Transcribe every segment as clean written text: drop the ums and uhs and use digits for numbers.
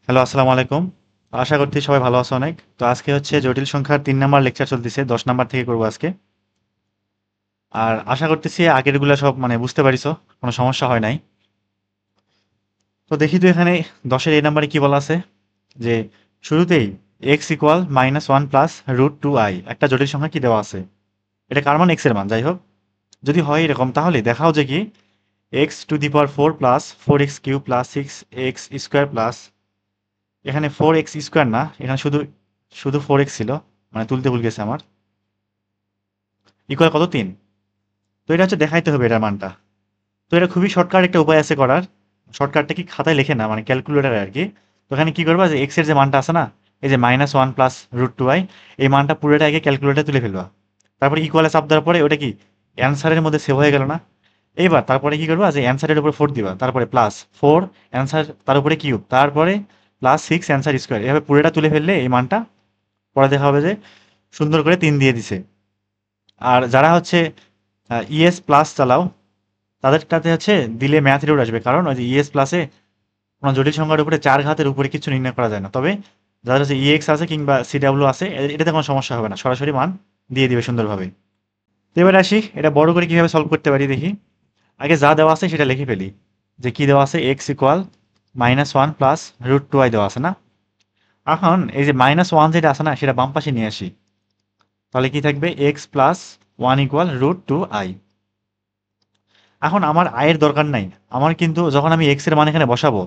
Hello, আসসালামু আলাইকুম। আশা করছি সবাই ভালো আছো অনেক। তো আজকে হচ্ছে জটিল সংখ্যার ৩ নাম্বার লেকচার চলতেছে। ১০ নাম্বার থেকে করবো আজকে। আর আশা করতেছি আগেরগুলা সব বুঝতে পারিছো, কোনো সমস্যা হয় নাই। তো দেখি তো এখানে ১০-এর এই নাম্বারে কি বলা আছে যে শুরুতেই এক্স ইকুয়াল -1 প্লাস √2i একটা জটিল সংখ্যা কি দেওয়া আছে। এটা কার মান? এক্স এর মান। যাই হোক, যদি হয় এরকম তাহলে দেখাও যে কি x⁴ plus 4x³ plus 6x² plus এখানে 4x² না, এখানে শুধু শুধু 4x ছিল, তুলতে ভুল গেছে আমার। ইকুয়াল কত? ৩। তো এটা হচ্ছে দেখাইতে হবে এটার মানটা। তো এটা খুবই শর্টকাট একটা উপায় আছে করার। শর্টকাটটা কি খাতায় লেখে না, ক্যালকুলেটারে আর কি। তো এখানে কি করবা যে এক্স এর যে মানটা আছে না, এই যে -1 প্লাস √2i, এই মানটা পুরোটা আগে ক্যালকুলেটারে তুলে ফেলবা। তারপরে ইকুয়ালে চাপ দেওয়ার পরে ওটা কি অ্যান্সারের মধ্যে সেভ হয়ে গেল না। এইবার তারপরে কি করবা যে অ্যান্সারের উপর 4 দিবা, তারপরে প্লাস 4 অ্যান্সার, তার উপরে কিউব, তারপরে প্লাস 6 অ্যান্সার স্কোয়ার, এভাবে পুরোটা তুলে ফেললে এই মানটা পরে দেখা হবে যে সুন্দর করে 3 দিয়ে দিছে। আর যারা হচ্ছে ইএস প্লাস চালাও তাদেরটাতে হচ্ছে দিলে ম্যাথ রুট আসবে, কারণ ওই যে ইএস প্লাসে কোনো জটিল সংখ্যার উপরে 4 ঘাতের উপরে কিছু নির্ণয় করা যায় না। তবে যাদের হচ্ছে ইএক্স আছে কিংবা সিডাব্লিউ আছে এটাতে কোনো সমস্যা হবে না, সরাসরি মান দিয়ে দিবে সুন্দরভাবে। তো এবার আসি এটা বড় করে কিভাবে সলভ করতে পারি দেখি। আগে যা দেওয়া আছে সেটা লিখে ফেলি, যে কি দেওয়া আছে এক্স ইকুয়াল -1 প্লাস √2i দেওয়া আছে না। এখন এই যে -1 যেটা আছে না সেটা বাম পাশে নিয়ে আসি, তাহলে কি থাকবে এক্স প্লাস 1 ইকুয়াল √2i। এখন আমার আয়ের দরকার নাই, আমার কিন্তু যখন আমি এক্স এর মান এখানে বসাবো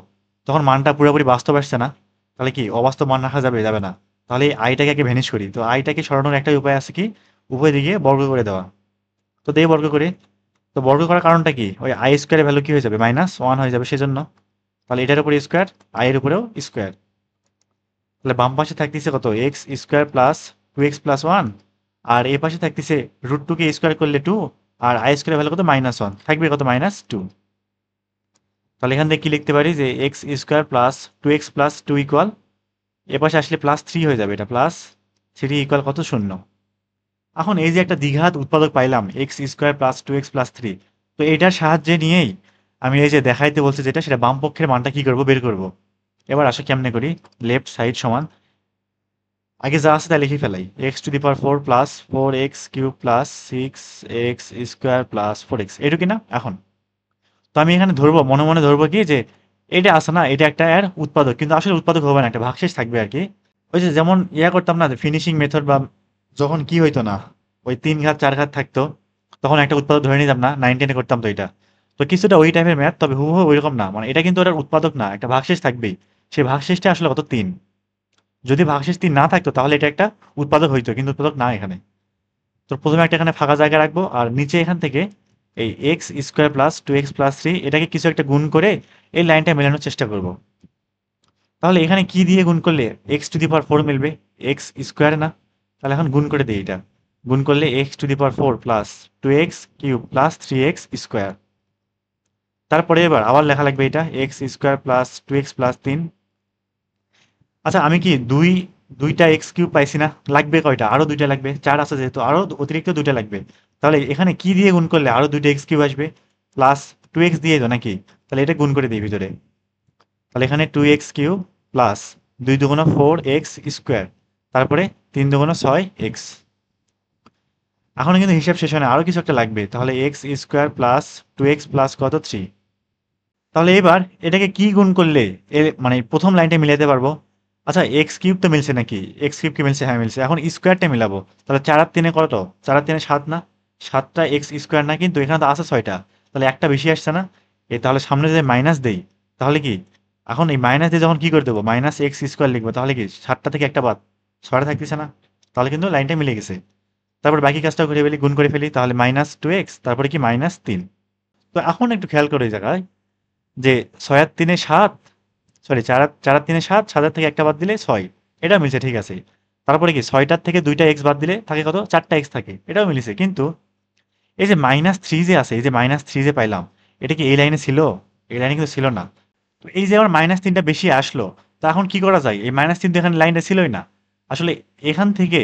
তখন মানটা পুরোপুরি বাস্তব আসছে না, তাহলে কি অবাস্তব মান রাখা যাবে? যাবে না। তাহলে এই আইটাকে আগে ভ্যানিশ করি। তো আইটাকে সরানোর একটাই উপায় আছে, কি উভয় দিকে বর্গ করে দেওয়া। তো দেই বর্গ করি। তো বর্গ করার কারণটা কি, ওই আই স্কোয়ারের ভ্যালু কি হয়ে যাবে? -1 হয়ে যাবে সেজন্য। তাহলে এটার উপরে স্কোয়ার, আই এর উপরেও স্কোয়ার। তাহলে বাম পাশে থাকতেছে কত? X square plus 2x plus 1। আর এই পাশে থাকতেছে √2 কে স্কোয়ার করলে 2। আর আই স্কোয়ারের ভ্যালু কত? -1 থাকবে কত? -2। তাহলে এখান থেকে কি লিখতে পারি যে x square plus 2x plus 2 equal, এ পাশে আসলে +3 হয়ে যাবে, এটা +3 ইকুয়াল কত? 0। এখন এই যে একটা দ্বিঘাত উৎপাদক পাইলাম x square plus 2x plus 3, তো এটার সাহায্যে নিয়েই আমি এই যে দেখাইতে বলছি যেটা, সেটা বাম পক্ষের মানটা কি করব? বের করব। এবার আসো কেমনে করি। লেফট সাইড সমান আগে যা আছে তা লিখে ফেলাই, x⁴ plus 4x³ plus 6x² plus 4x, এটুকু না এখন। তো আমি এখানে ধরবো, মনে মনে ধরবো কি যে এটা আছে না, এটা একটা এর উৎপাদক, কিন্তু আসলে উৎপাদক হবে না, একটা ভাগশেষ থাকবে আর কি। ওই যে যেমন করতাম না, ফিনিশিং মেথড, বা যখন কি হইতো না, ওই 3 ঘাত 4 ঘাত থাকতো, তখন একটা উৎপাদক ধরে নিতাম না, 9-10 করতাম তো এটা। তো কিছুটা ওই টাইপের ম্যাথ, তবে হুবহু ওইরকম না, এটা কিন্তু ওটার উৎপাদক না, একটা ভাগশেষ থাকবেই। সেই ভাগশেষটা আসলে কত? 3। যদি ভাগশেষ 3 না থাকতো তাহলে এটা একটা উৎপাদক হইতো, কিন্তু উৎপাদক না এখানে। তো প্রথমে একটা এখানে ফাঁকা জায়গা রাখবো, আর নিচে এখান থেকে এই x square plus 2x plus 3 এটাকে কিছু একটা গুণ করে এই লাইনটা মেলানোর চেষ্টা করব। তাহলে এখানে কি দিয়ে গুণ করলে x⁴ মিলবে? এক্স স্কোয়ার না। তাহলে এখন গুণ করে দিই, এটা গুণ করলে x⁴ plus 2x³ plus 3x²। তারপরে এবার আবার লেখা লাগবে এটা x square plus 2x plus 3। আচ্ছা, আমি কি দুইটা x³ পাইছি না? লাগবে কয়টা? আরো দুইটা লাগবে, 4 আছে যেহেতু আরো অতিরিক্ত দুইটা লাগবে। তাহলে এখানে কি দিয়ে গুণ করলে আরো দুইটা x³ আসবে? প্লাস 2x দিয়ে তো নাকি? তাহলে এটা গুণ করে দিই ভিতরে। তাহলে এখানে 2x³ প্লাস 2 × 2 = 4x², তারপরে 3 × 2 = 6x। এখনো কিন্তু হিসাব শেষ হয় না, আরো কিছু একটা লাগবে। তাহলে x² প্লাস 2x প্লাস কত? 3। তাহলে এবার এটাকে কি গুণ করলে প্রথম লাইনটা মিলাতে পারবো? আচ্ছা, x³ তো মিলছে নাকি? x³ কি মিলছে? হ্যাঁ মিলছে। এখন স্কোয়ারটা মিলাবো। তাহলে 4 আর 3 কত? 4 আর 3 7 না? 7টা x² না, কিন্তু এখানে তো আছে 6টা। তাহলে একটা বেশি আসছে না? তাহলে সামনে যদি মাইনাস দেই তাহলে কি, এখন এই মাইনাস দিয়ে যখন কি করে দেবো, -x² লিখবো, তাহলে কি 7টা থেকে একটা বাদ, 6টা থাকতেছে না? তাহলে কিন্তু লাইনটা মিলে গেছে। তারপর বাকি কাজটাও করে ফেলি, গুণ করে ফেলি, তাহলে -2x, তারপরে কি -3। তো এখন একটু খেয়াল করে এই জায়গায় যে 6 আর 3 7, সরি 4 আর 3 7, 7 থেকে একটা বাদ দিলে 6, এটা মিলছে ঠিক আছে। তারপরে কি 6টার থেকে 2টা x বাদ দিলে থাকে কত? 4টা x থাকে, এটাও মিলেছে। কিন্তু এই যে -3 যে আছে, এই যে -3 যে পাইলাম, এটা কি এই লাইনে ছিল? এই লাইনে কিন্তু ছিল না। তো এই যে আমার -3টা বেশি আসলো, তো এখন কি করা যায়? এই -3 তো এখানে লাইনটা ছিলই না। আসলে এখান থেকে,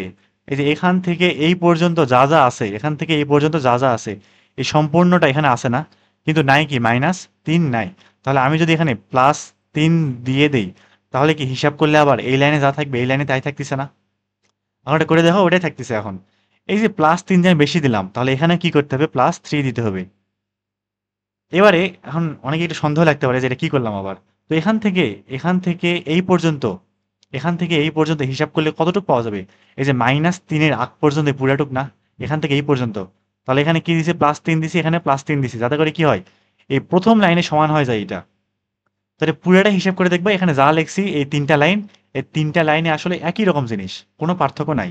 এই যে এখান থেকে এই পর্যন্ত যা যা আছে, এখান থেকে এই পর্যন্ত যা যা আছে, এই সম্পূর্ণটা এখানে আছে না? কিন্তু নাই কি? -3 নাই। তাহলে আমি যদি এখানে +3 দিয়ে দেই, তাহলে কি হিসাব করলে আবার এই লাইনে যা থাকবে এই লাইনে তাই থাকতেছে না? এখন এটা করে দেখো, ওটাই থাকতেছে। এখন এই যে +3 যে আমি বেশি দিলাম, তাহলে এখানে কি করতে হবে? +3 দিতে হবে। এবারে এখন অনেকে একটু সন্দেহ লাগতে পারে যে এটা কি করলাম আবার। তো এখান থেকে এই পর্যন্ত, এখান থেকে এই পর্যন্ত হিসাব করলে কতটুকু পাওয়া যাবে? এই যে -3 এর আগ পর্যন্ত পুরাটুক না, এখান থেকে এই পর্যন্ত। তাহলে এখানে কি দিছে? +3 দিছি, এখানে +3 দিছি, যাতে করে কি হয়, এই প্রথম লাইনে সমান হয়ে যায় এটা। তাহলে পুরাটা হিসাব করে দেখবা, এখানে যা লিখছি এই তিনটা লাইন, এই তিনটা লাইনে আসলে একই রকম জিনিস, কোনো পার্থক্য নাই।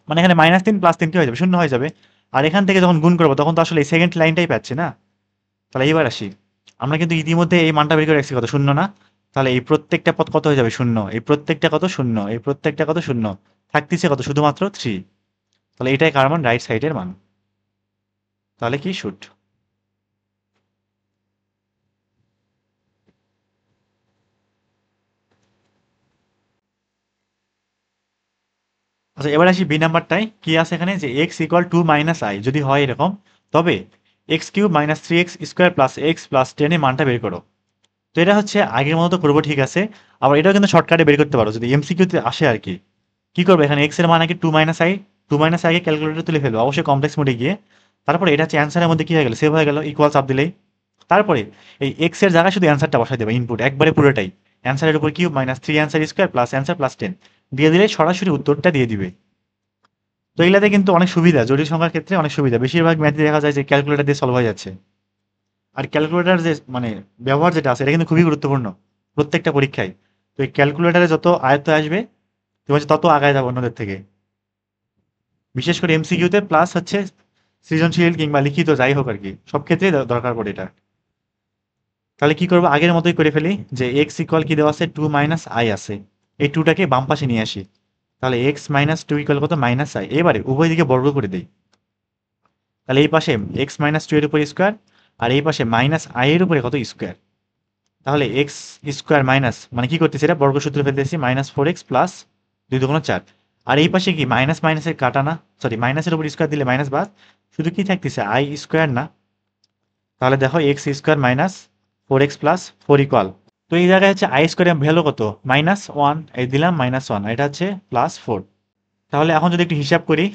মানে এখানে -3 +3 কি হয়ে যাবে? শূন্য হয়ে যাবে। আর এখান থেকে যখন গুণ করবো তখন তো আসলে এই সেকেন্ড লাইনটাই পাচ্ছি না। তাহলে এইবার আসি, আমরা কিন্তু ইতিমধ্যে এই মানটা বের করে রাখছি, কত? শূন্য না? তাহলে এই প্রত্যেকটা পদ কত হয়ে যাবে? শূন্য। এই প্রত্যেকটা কত? শূন্য। এই প্রত্যেকটা কত? শূন্য। থাকতেছে কত? শুধুমাত্র 3। তাহলে এটাই কার মান? রাইট সাইডের মান। তাহলে কি? শুট। আচ্ছা, এবার আসি বি নাম্বারটায়। কি আছে এখানে? যে x equal to minus I যদি হয় এরকম, তবে x cube minus 3x square plus x plus 10 এর মানটা বের করো। তো এটা হচ্ছে আগের মতো তো করবো, ঠিক আছে। আবার এটাও কিন্তু শর্টকাটে বের করতে পারো যদি এমসিকিউতে আসে আর কি। কি করবে এখানে? এক্স এর মান আগে টু মাইনাস আই কে ক্যালকুলেটর তুলে ফেলবো, অবশ্যই কমপ্লেক্স মোডে গিয়ে। তারপরে এটা হচ্ছে অ্যান্সারের মধ্যে কি হয়ে গেল? সেভ হয়ে গেল, ইকুয়াল চাপ দিলেই। তারপরে এই এক্স এর জায়গায় শুধু অ্যান্সারটা বসাই দেবে, ইনপুট একবারে পুরোটাই। অ্যান্সারের উপর cube minus 3 answer square plus answer plus 10 দিয়ে দিলে সরাসরি উত্তরটা দিয়ে দিবে। তো এগুলাতে কিন্তু অনেক সুবিধা, জটিল সংখ্যার ক্ষেত্রে অনেক সুবিধা। বেশিরভাগ ম্যাথে দেখা যায় যে ক্যালকুলেটর দিয়ে সলভ হয়ে যাচ্ছে। আর ক্যালকুলেটর যে মানে ব্যবহার যেটা আছে, এটা কিন্তু খুবই গুরুত্বপূর্ণ প্রত্যেকটা পরীক্ষায়। তো এই ক্যালকুলেটরে যত আয়ত্ত আসবে, তুমি হচ্ছে তত আগায় যাবো অন্যদের থেকে। বিশেষ করে এমসিকিউতে প্লাস হচ্ছে সৃজনশীল কিংবা লিখিত যাই হোক আর কি, সব ক্ষেত্রেই দরকার পড়ে এটা। তাহলে কি করবো? আগের মতোই করে ফেলি, যে এক্স ইকুয়াল কি দেওয়া আছে? টু মাইনাস আই আছে। এই টুটাকে বাম পাশে নিয়ে আসি। তাহলে এক্স মাইনাস টু ইকুয়াল কত? Minus I. এবারে উভয় দিকে বর্গ করে দিই। তাহলে এই পাশে এক্স মাইনাস টু এর উপর স্কোয়ার, আর এই পাশে মাইনাস আই এর উপরে কত? স্কোয়ার। তাহলে এক্স স্কোয়ার মাইনাস, মানে কি করতেছি? এটা বর্গসূত্র ফেলতেছি, -4x প্লাস 2 × 4। আর এই পাশে কি মাইনাস মাইনাসের কাটা না, সরি মাইনাসের উপর স্কোয়ার দিলে মাইনাস বাদ, শুধু কি থাকতেছে? আই স্কোয়ার না? তাহলে দেখো x square minus 4x plus 4 equal, তো এই জায়গায় হচ্ছে আই স্কোয়ারের ভ্যালু কত? -1, এই দিলাম -1, এটা হচ্ছে +4। তাহলে এখন যদি একটু হিসাব করি,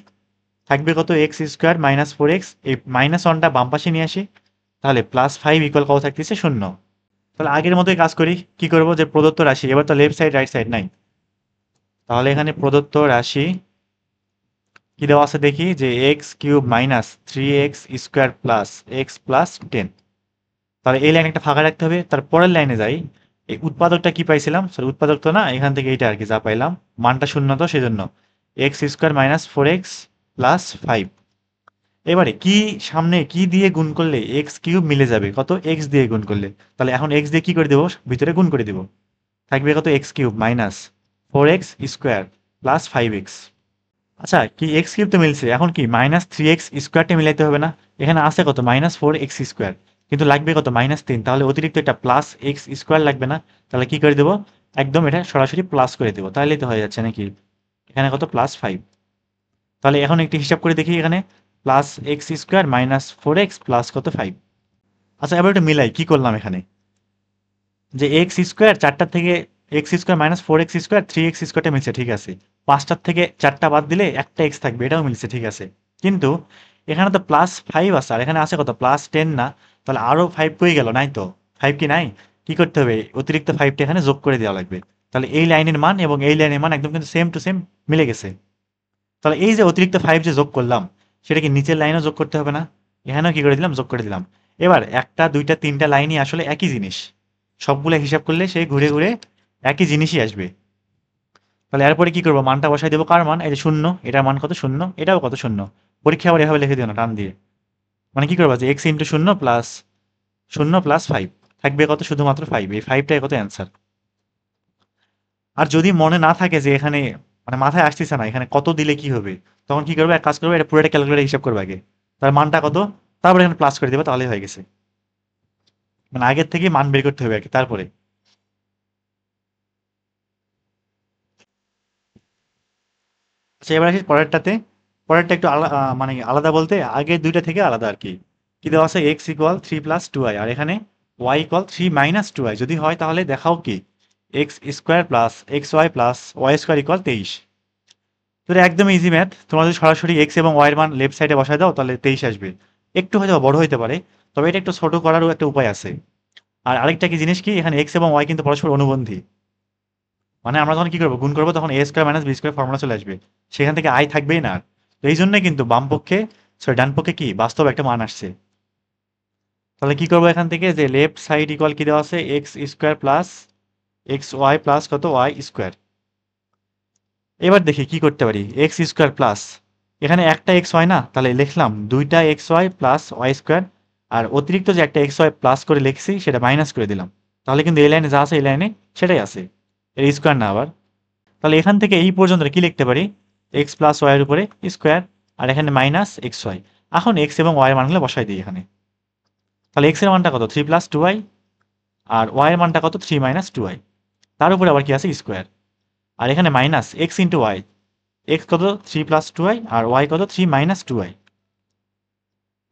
থাকবে কত? এক্স স্কোয়ার মাইনাস 4x, এই -1টা বাম পাশে নিয়ে আসি, তাহলে +5 ইকুয়াল কত থাকতেছে? 0। তাহলে আগের মতোই কাজ করি। কি করব? যে প্রদত্ত রাশি, এবার তো লেফট সাইড রাইট সাইড নাই, তাহলে এখানে প্রদত্ত রাশি কি দেওয়া আছে দেখি, যে x cube minus 3x square plus x plus 10। তাহলে এই লাইন একটা ফাঁকা রাখতে হবে। তার পরের লাইনে যাই, এই উৎপাদকটা কি পাইছিলাম? সরি উৎপাদক তো না, এখান থেকে এইটা আর কি যা পাইলাম, মানটা শূন্য, তো সেজন্য x square minus 4x plus 5। এবারে কি সামনে কি দিয়ে গুণ করলে এক্স কিউব মিলে যাবে? কত? এক্স দিয়ে গুণ করলে। তাহলে এখন এক্স দিয়ে কি করে দেবো? ভিতরে গুণ করে দিব। থাকবে কত? X cube minus 4x square plus 5x। আচ্ছা, কি এক্স কিউব তো মিলছে, এখন কি -3x স্কোয়ারটা মিলাইতে হবে না? এখানে আছে কত? -4x স্কোয়ার, কিন্তু লাগবে কত? -3। তাহলে অতিরিক্ত একটা প্লাস এক্স স্কোয়ার লাগবে না? তাহলে কি করে দেবো? একদম এটা সরাসরি প্লাস করে দেবো, তাহলেই তো হয়ে যাচ্ছে নাকি? এখানে কত? +5। তাহলে এখন একটু হিসাব করে দেখি, এখানে +x স্কোয়ার -4x প্লাস কত? 5। আচ্ছা, এবার একটু মিলাই, কি করলাম এখানে? যে এক্স স্কোয়ার চারটার থেকে, x square -4x square 3x স্কোয়ারটা মিলছে, ঠিক আছে। পাঁচটার থেকে চারটা বাদ দিলে একটা এক্স থাকবে, এটাও মিলছে, ঠিক আছে। কিন্তু এখানে তো +5 আছে, আর এখানে আছে কত? +10 না? তাহলে আরো 5 কই গেল? নাই তো। 5 কি নাই? কি করতে হবে? অতিরিক্ত 5টা এখানে যোগ করে দেওয়া লাগবে। তাহলে এই লাইনের মান এবং এই লাইনের মান একদম কিন্তু সেম টু সেম মিলে গেছে। তাহলে এই যে অতিরিক্ত 5 যে যোগ করলাম, সেটা কি নিচের লাইনেও যোগ করতে হবে না? এখানেও কি করে দিলাম? যোগ করে দিলাম। এবার একটা দুইটা তিনটা লাইনই আসলে একই জিনিস, সবগুলো হিসাব করলে সেই ঘুরে ঘুরে একই জিনিসই আসবে। তাহলে এরপরে কি করবো? মানটা বসাই দেবো, কার মান? এই যে শূন্য, এটার মান কত? শূন্য, এটাও কত? শূন্য। পরীক্ষা আবার এভাবে লিখে দিও না টান দিয়ে। মানে কি করবো? যে এক্স ইন্টু শূন্য প্লাস শূন্য প্লাস 5, থাকবে কত? শুধুমাত্র 5। এই 5টাই কত? অ্যান্সার। আর যদি মনে না থাকে যে এখানে, মানে মাথায় আসতেছে না এখানে কত দিলে কি হবে, তখন কি করবে? এক কাজ করবে, এটা পুরোটা ক্যালকুলেটর হিসাব করবে আগে, তার মানটা কত, তারপরে এখানে প্লাস করে দেবে, তাহলেই হয়ে গেছে। মানে আগের থেকে মান বের করতে হবে আর কি, তারপরে। আচ্ছা, এবার আসি পরেরটাতে। পরেরটা একটু মানে আলাদা বলতে আগের দুইটা থেকে আলাদা আর কি। কি দেওয়া আছে? এক্স ইকুয়াল 3 + 2i, আর এখানে ওয়াই ইকুয়াল 3 - 2i যদি হয়, তাহলে দেখাও কি x square plus x y plus y square equal 23। তো এটা একদম ইজি ম্যাথ। তোমরা যদি সরাসরি এক্স এবং ওয়াই এর মান লেফট সাইডে বসায় দাও তাহলে 23 আসবে। একটু হয়তো বড় হইতে পারে, তবে এটা একটু ছোট করারও একটা উপায় আছে। আর আরেকটা কি জিনিস কি, এখানে এক্স এবং ওয়াই কিন্তু পরস্পর অনুবন্ধী। মানে আমরা যখন কি করবো, গুণ করবো, তখন a square minus b square formula চলে আসবে, সেখান থেকে আই থাকবেই না আর। তো এই জন্যই কিন্তু বাম পক্ষে, সরি ডান পক্ষে কি বাস্তব একটা মান আসছে। তাহলে কি করবো এখান থেকে, যে লেফট সাইড ইকুয়াল কি দেওয়া আছে, x square plus x y plus কত ওয়াই স্কোয়ার। এবার দেখি কি করতে পারি, এক্স স্কোয়ার প্লাস, এখানে একটা এক্স ওয়াই না, তাহলে লিখলাম দুইটা x y plus y square. আর অতিরিক্ত যে একটা এক্স ওয়াই প্লাস করে লিখছি সেটা মাইনাস করে দিলাম। তাহলে কিন্তু এই লাইনে যা আছে এই লাইনে সেটাই আছে, এর স্কোয়ার না আবার। তাহলে এখান থেকে এই পর্যন্ত কি লিখতে পারি, এক্স প্লাস ওয়াই এর উপরে স্কোয়ার, আর এখানে মাইনাস এক্স ওয়াই। এখন এক্স এবং ওয়াই এর মানগুলো বসাই দিই এখানে। তাহলে এক্স এর মানটা কত, 3 প্লাস 2y, আর ওয়াই এর মানটা কত, 3 মাইনাস 2y। তার উপরে আবার কি আছে, স্কোয়ার। আর এখানে minus x into y, x কত 3 প্লাস 2y, আর ওয়াই কত 3 মাইনাস 2y।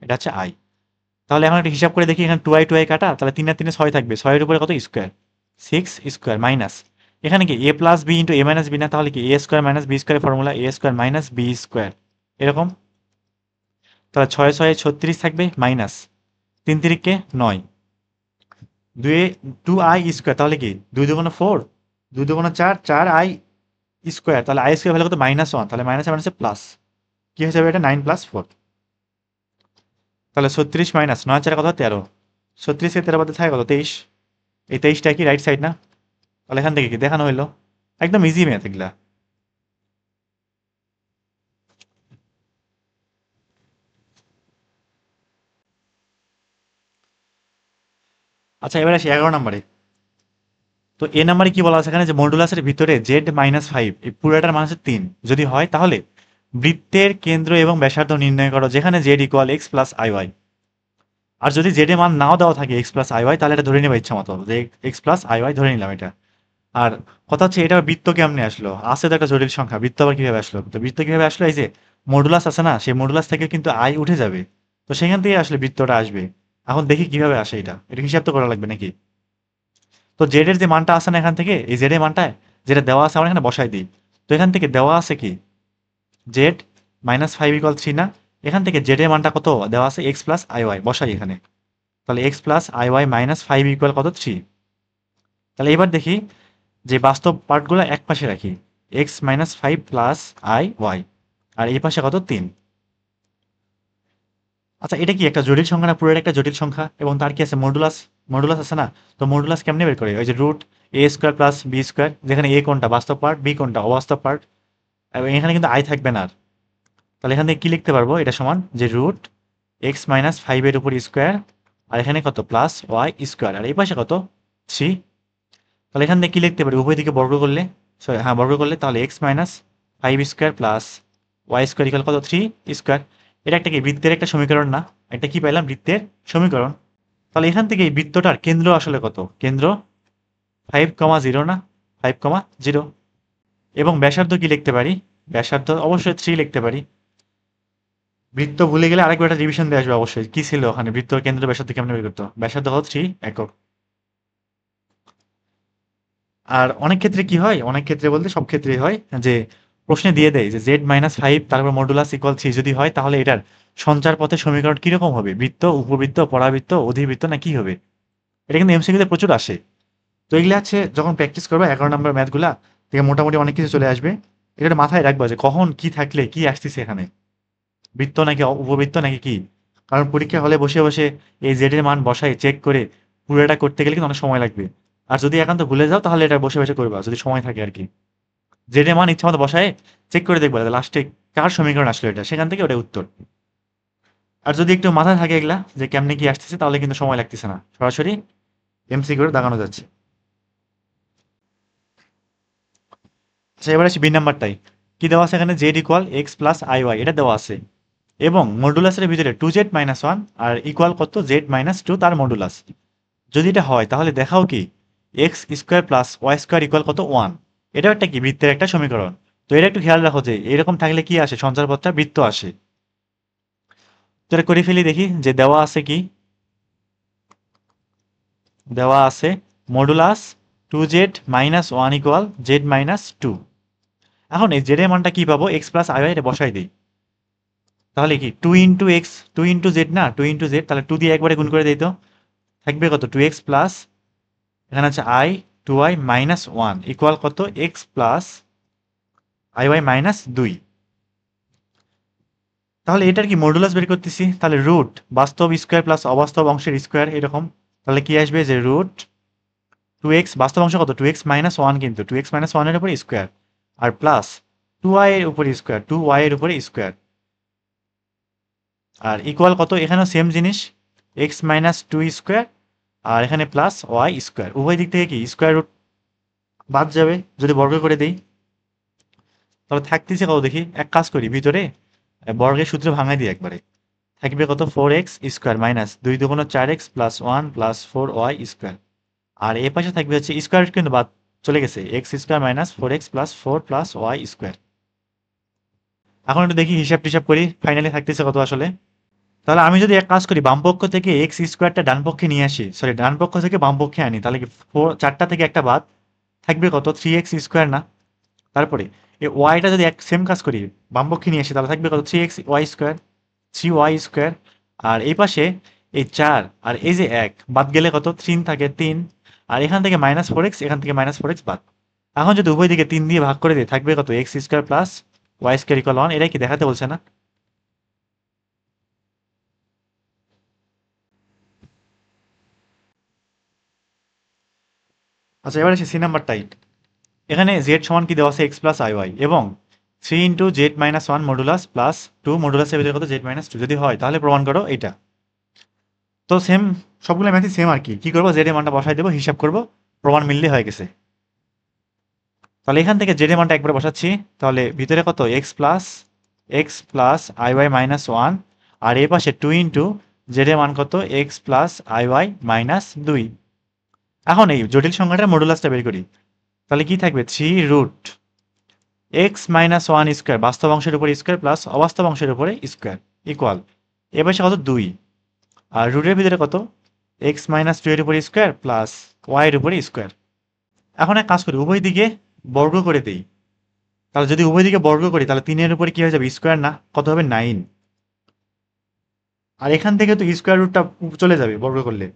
এটা হচ্ছে আই। তাহলে এখন একটা হিসাব করে দেখি, এখানে 2y কাটা, তাহলে 3 আর 3 6 থাকবে, 6 এর উপরে কত স্কোয়ার, 6 স্কোয়ার মাইনাস এখানে কি a plus b into a minus b না, তাহলে কি a square minus b square formula, a square minus b square এরকম। তাহলে 6 6 36 থাকবে, মাইনাস 3 তিরিকে 9, 2i স্কোয়ার, তাহলে কি 2 দুগুণে 4, 2 দুগুণে 4, 4i স্কোয়ার, তাহলে আই স্কোয়ার ভ্যালু কত, -1, তাহলে মাইনাস মাইনাসে প্লাস, কি হয়ে যাবে এটা 9 প্লাস 4। তাহলে 36 মাইনাস 9 4 কত, 13, 36 এর 13 বাদে থাকে কত, 23। এই 23টা কি রাইট সাইড না, তাহলে এখান থেকে কি দেখানো হইলো, একদম ইজি ম্যাথ এগুলা। আচ্ছা এবার আসি 11 নম্বরে। তো এ নাম্বারে কি বলা আছে এখানে, যে মডুলাসের ভিতরে z-5 এই পুরোটার মান হচ্ছে 3 যদি হয়, তাহলে বৃত্তের কেন্দ্র এবং ব্যাসার্ধ নির্ণয় করো, যেখানে z equal x plus i y. আর যদি z এর মান নাও দেওয়া থাকে এক্স প্লাস আই ওয়াই, তাহলে এটা ধরে নেবে ইচ্ছা মতো, যে এক্স প্লাস আই ওয়াই ধরে নিলাম এটা। আর কথা হচ্ছে এটা বৃত্ত কেমনে আসলো, আছে তো একটা জটিল সংখ্যা, বৃত্ত আবার কিভাবে আসলো, তো বৃত্ত কিভাবে আসলো, এই যে মডুলাস আছে না, সেই মডুলাস থেকে কিন্তু আই উঠে যাবে, তো সেখান থেকে আসলে বৃত্তটা আসবে। এখন দেখি কিভাবে আসে, এটা হিসাব তো করা লাগবে নাকি। তো জেড এর যে মানটা আছে না, এখান থেকে এই জেড এর মানটা যেটা দেওয়া আছে আমরা এখানে বসাই দিই। তো এখান থেকে দেওয়া আছে কি, জেড -5 ইকুয়াল 3 না, এখান থেকে জেড এর মানটা কত দেওয়া আছে, এক্স প্লাস আই ওয়াই বসাই এখানে। তাহলে x plus i y -5 equal কত, 3। তাহলে এবার দেখি যে বাস্তব পার্টগুলো এক পাশে রাখি, এক্স -5 প্লাস আই ওয়াই, আর এই পাশে কত, 3। আচ্ছা এটা কি একটা জটিল সংখ্যা না, পুরো একটা জটিল সংখ্যা, এবং তার কি আছে, মডুলাস, মডুলাস আছে না। তো মডুলাস কেমনে বের করে, ওই যে রুট এ স্কোয়ার প্লাস বি স্কোয়ার, যেখানে এ কোনটা বাস্তব পার্ট, বি কোনটা অবাস্তব পার্ট, এবং এখানে কিন্তু আই থাকবে না আর। তাহলে এখান থেকে কি লিখতে পারবো, এটা সমান যে রুট এক্স -5 এর উপর স্কোয়ার, আর এখানে কত প্লাস ওয়াই স্কোয়ার, আর এই পাশে কত 3। তাহলে এখান থেকে কি লিখতে পারি, উভয় দিকে বর্গ করলে, সরি হ্যাঁ বর্গ করলে, তাহলে x-5 square plus y square equal কত, 3 স্কোয়ার। এটা একটা কি বৃত্তের একটা সমীকরণ না, এটা কি পাইলাম, বৃত্তের সমীকরণ। তাহলে এখান থেকে এই বৃত্তটার কেন্দ্র আসলে কত, কেন্দ্র 5,0 না, 5,0, এবং ব্যাসার্ধ কি লিখতে পারি, ব্যাসার্ধ অবশ্যই 3 লিখতে পারি। বৃত্ত ভুলে গেলে আরেকবার একটা রিভিশন দিয়ে আসবে অবশ্যই, কি ছিল ওখানে বৃত্ত কেন্দ্র ব্যাসার্ধ কেমনে বের করতো, ব্যাসার্ধ হলো 3 একক। আর অনেক ক্ষেত্রে কি হয়, অনেক ক্ষেত্রে বলতে সব ক্ষেত্রেই হয়, যে প্রশ্নে দিয়ে দেয় যে z-5 তারপর মডুলাস ইকুয়াল 3 যদি হয়, তাহলে এটার সঞ্চার পথের সমীকরণ কিরকম হবে, বৃত্ত, উপবৃত্ত, পরাবৃত্ত, অধিবৃত্ত না কি হবে। এটা কিন্তু এমসিকিউতে প্রচুর আসে। তো এগুলো আছে যখন প্র্যাকটিস করবে 11 নম্বর ম্যাথগুলা থেকে মোটামুটি অনেক কিছু চলে আসবে। এটা মাথায় রাখবা যে কখন কি থাকলে কি আসতেছে এখানে, বৃত্ত নাকি উপবৃত্ত নাকি কি। কারণ পরীক্ষা হলে বসে বসে এই জেড এর মান বসাই চেক করে পুরোটা করতে গেলে কিন্তু অনেক সময় লাগবে। আর যদি একান্ত ভুলে যাও তাহলে এটা বসে বসে করবা যদি সময় থাকে আর কি। জেড এর মান ইচ্ছা মতো বসায় চেক করে দেখবা লাস্টে কার সমীকরণ আসলো এটা, সেখান থেকে ওটা উত্তর। আর যদি একটু মাথায় থাকে এগুলা যে কেমনে কি আসতেছে, তাহলে কিন্তু সময় লাগতেছে না, সরাসরি এমসিকিউ করে দাগানো যাচ্ছে। আচ্ছা এবার আসি বি নাম্বারটাই। কি দেওয়া আছে এখানে, z equal x plus i y এটা দেওয়া আছে, এবং মডুলাসের ভিতরে 2z-1 আর ইকুয়াল কত, z-2 তার মডুলাস। যদি এটা হয় তাহলে দেখাও কি x square plus y square equal কত, 1। এটাও একটা কি বৃত্তের একটা সমীকরণ। তো এটা একটু খেয়াল রাখো যে এরকম থাকলে কি আসে, সঞ্চারপথটা বৃত্ত আসে। তো এটা করে ফেলি দেখি, যে দেওয়া আছে কি, দেওয়া আছে modulus 2z minus 1 equal z minus 2। এখন এই জেড এর মানটা কি পাবো, এক্স প্লাস আই ওয়াই এটা বসাই দিই। তাহলে কি 2 ইন্টু এক্স, 2 ইন্টু জেড না, 2 ইন্টু জেড, তাহলে 2 দিয়ে একবারে গুণ করে দিই তো থাকবে কত 2x প্লাস এখানে আছে আই 2y মাইনাস 1 ইকুয়াল কত x plus i y minus 2। তাহলে এটার কি মডুলাস বের করতেছি, তাহলে রুট বাস্তব স্কোয়ার প্লাস অবাস্তব অংশের স্কোয়ার এরকম, তাহলে কি আসবে যে রুট 2x বাস্তব অংশ কত 2x মাইনাস 1, কিন্তু 2x মাইনাস 1 এর উপরে স্কোয়ার আর প্লাস 2y এর উপরে স্কোয়ার 2y এর উপরে স্কোয়ার আর ইকুয়াল কত এখানেও সেম জিনিস x মাইনাস 2 স্কোয়ার আর এখানে প্লাস ওয়াই স্কোয়ার, উভয় দিক থেকে কি স্কোয়ার রুট বাদ যাবে যদি বর্গ করে দেই। তাহলে থাকতেছে কত দেখি, এক কাজ করি ভিতরে বর্গের সূত্র ভাঙাই দিই একবারে, থাকবে কত 4x স্কোয়ার মাইনাস 2 দুগুণ 4x plus 1 plus 4y square আর এ পাশে থাকবে হচ্ছে স্কোয়ার রুট কিন্তু বাদ চলে গেছে x square minus 4x plus 4 plus y square. এখন একটু দেখি হিসাব টিসাব করি ফাইনালি থাকতেছে কত আসলে। তাহলে আমি যদি এক কাজ করি বাম পক্ষ থেকে এক্স স্কোয়ারটা ডান পক্ষে নিয়ে আসি, সরি ডান পক্ষ থেকে বাম পক্ষে আনি, তাহলে কি 4টা থেকে একটা বাদ থাকবে কত 3x স্কোয়ার না। তারপরে এই ওয়াইটা যদি এক সেম কাজ করি বাম পক্ষে নিয়ে আসি তাহলে থাকবে কত 3x Y square 3y square আর এই পাশে এই 4 আর এই যে 1 বাদ গেলে কত 3 থাকে 3 আর এখান থেকে মাইনাস 4x এখান থেকে মাইনাস 4x বাদ। এখন যদি উভয় দিকে 3 দিয়ে ভাগ করে দিই থাকবে কত x square plus y square equal 1, এটাই কি দেখাতে বলছে না। আচ্ছা এবার আসি সি নাম্বারটাই। এখানে z সমান কি দেওয়া আছে x প্লাস আই ওয়াই এবং 3 into Z minus 1 modulus plus 2 মডুলাসের ভিতরে কত জেড মাইনাস 2 যদি হয় তাহলে প্রমাণ করো এটা। তো সেম সবগুলো ম্যাথই সেম আর কি, কি করবো জেড এর মানটা বসাই দেবো হিসাব করবো প্রমাণ মিললে হয়ে গেছে। তাহলে এখান থেকে জেড এর মানটা একবার বসাচ্ছি, তাহলে ভিতরে কত x plus i y minus 1 আর এর পাশে 2 ইন্টু জেড এর মান কত x plus i y minus 2। এখন এই জটিল সংখ্যাটার মডুলাসটা বের করি, তাহলে কি থাকবে 3 রুট এক্স মাইনাস 1 স্কোয়ার বাস্তব অংশের উপরে স্কোয়ার প্লাস অবাস্তব অংশের উপরে স্কোয়ার ইকুয়াল এ পাশে কত 2 আর রুটের ভিতরে কত এক্স মাইনাস 2 এর উপরে স্কোয়ার প্লাস ওয়াই এর উপরে স্কোয়ার। এখন এক কাজ করি উভয় দিকে বর্গ করে দেই, তাহলে যদি উভয় দিকে বর্গ করি তাহলে 3 এর উপরে কি হয়ে যাবে স্কোয়ার না, কত হবে 9 আর এখান থেকে তো স্কোয়ার রুটটা চলে যাবে বর্গ করলে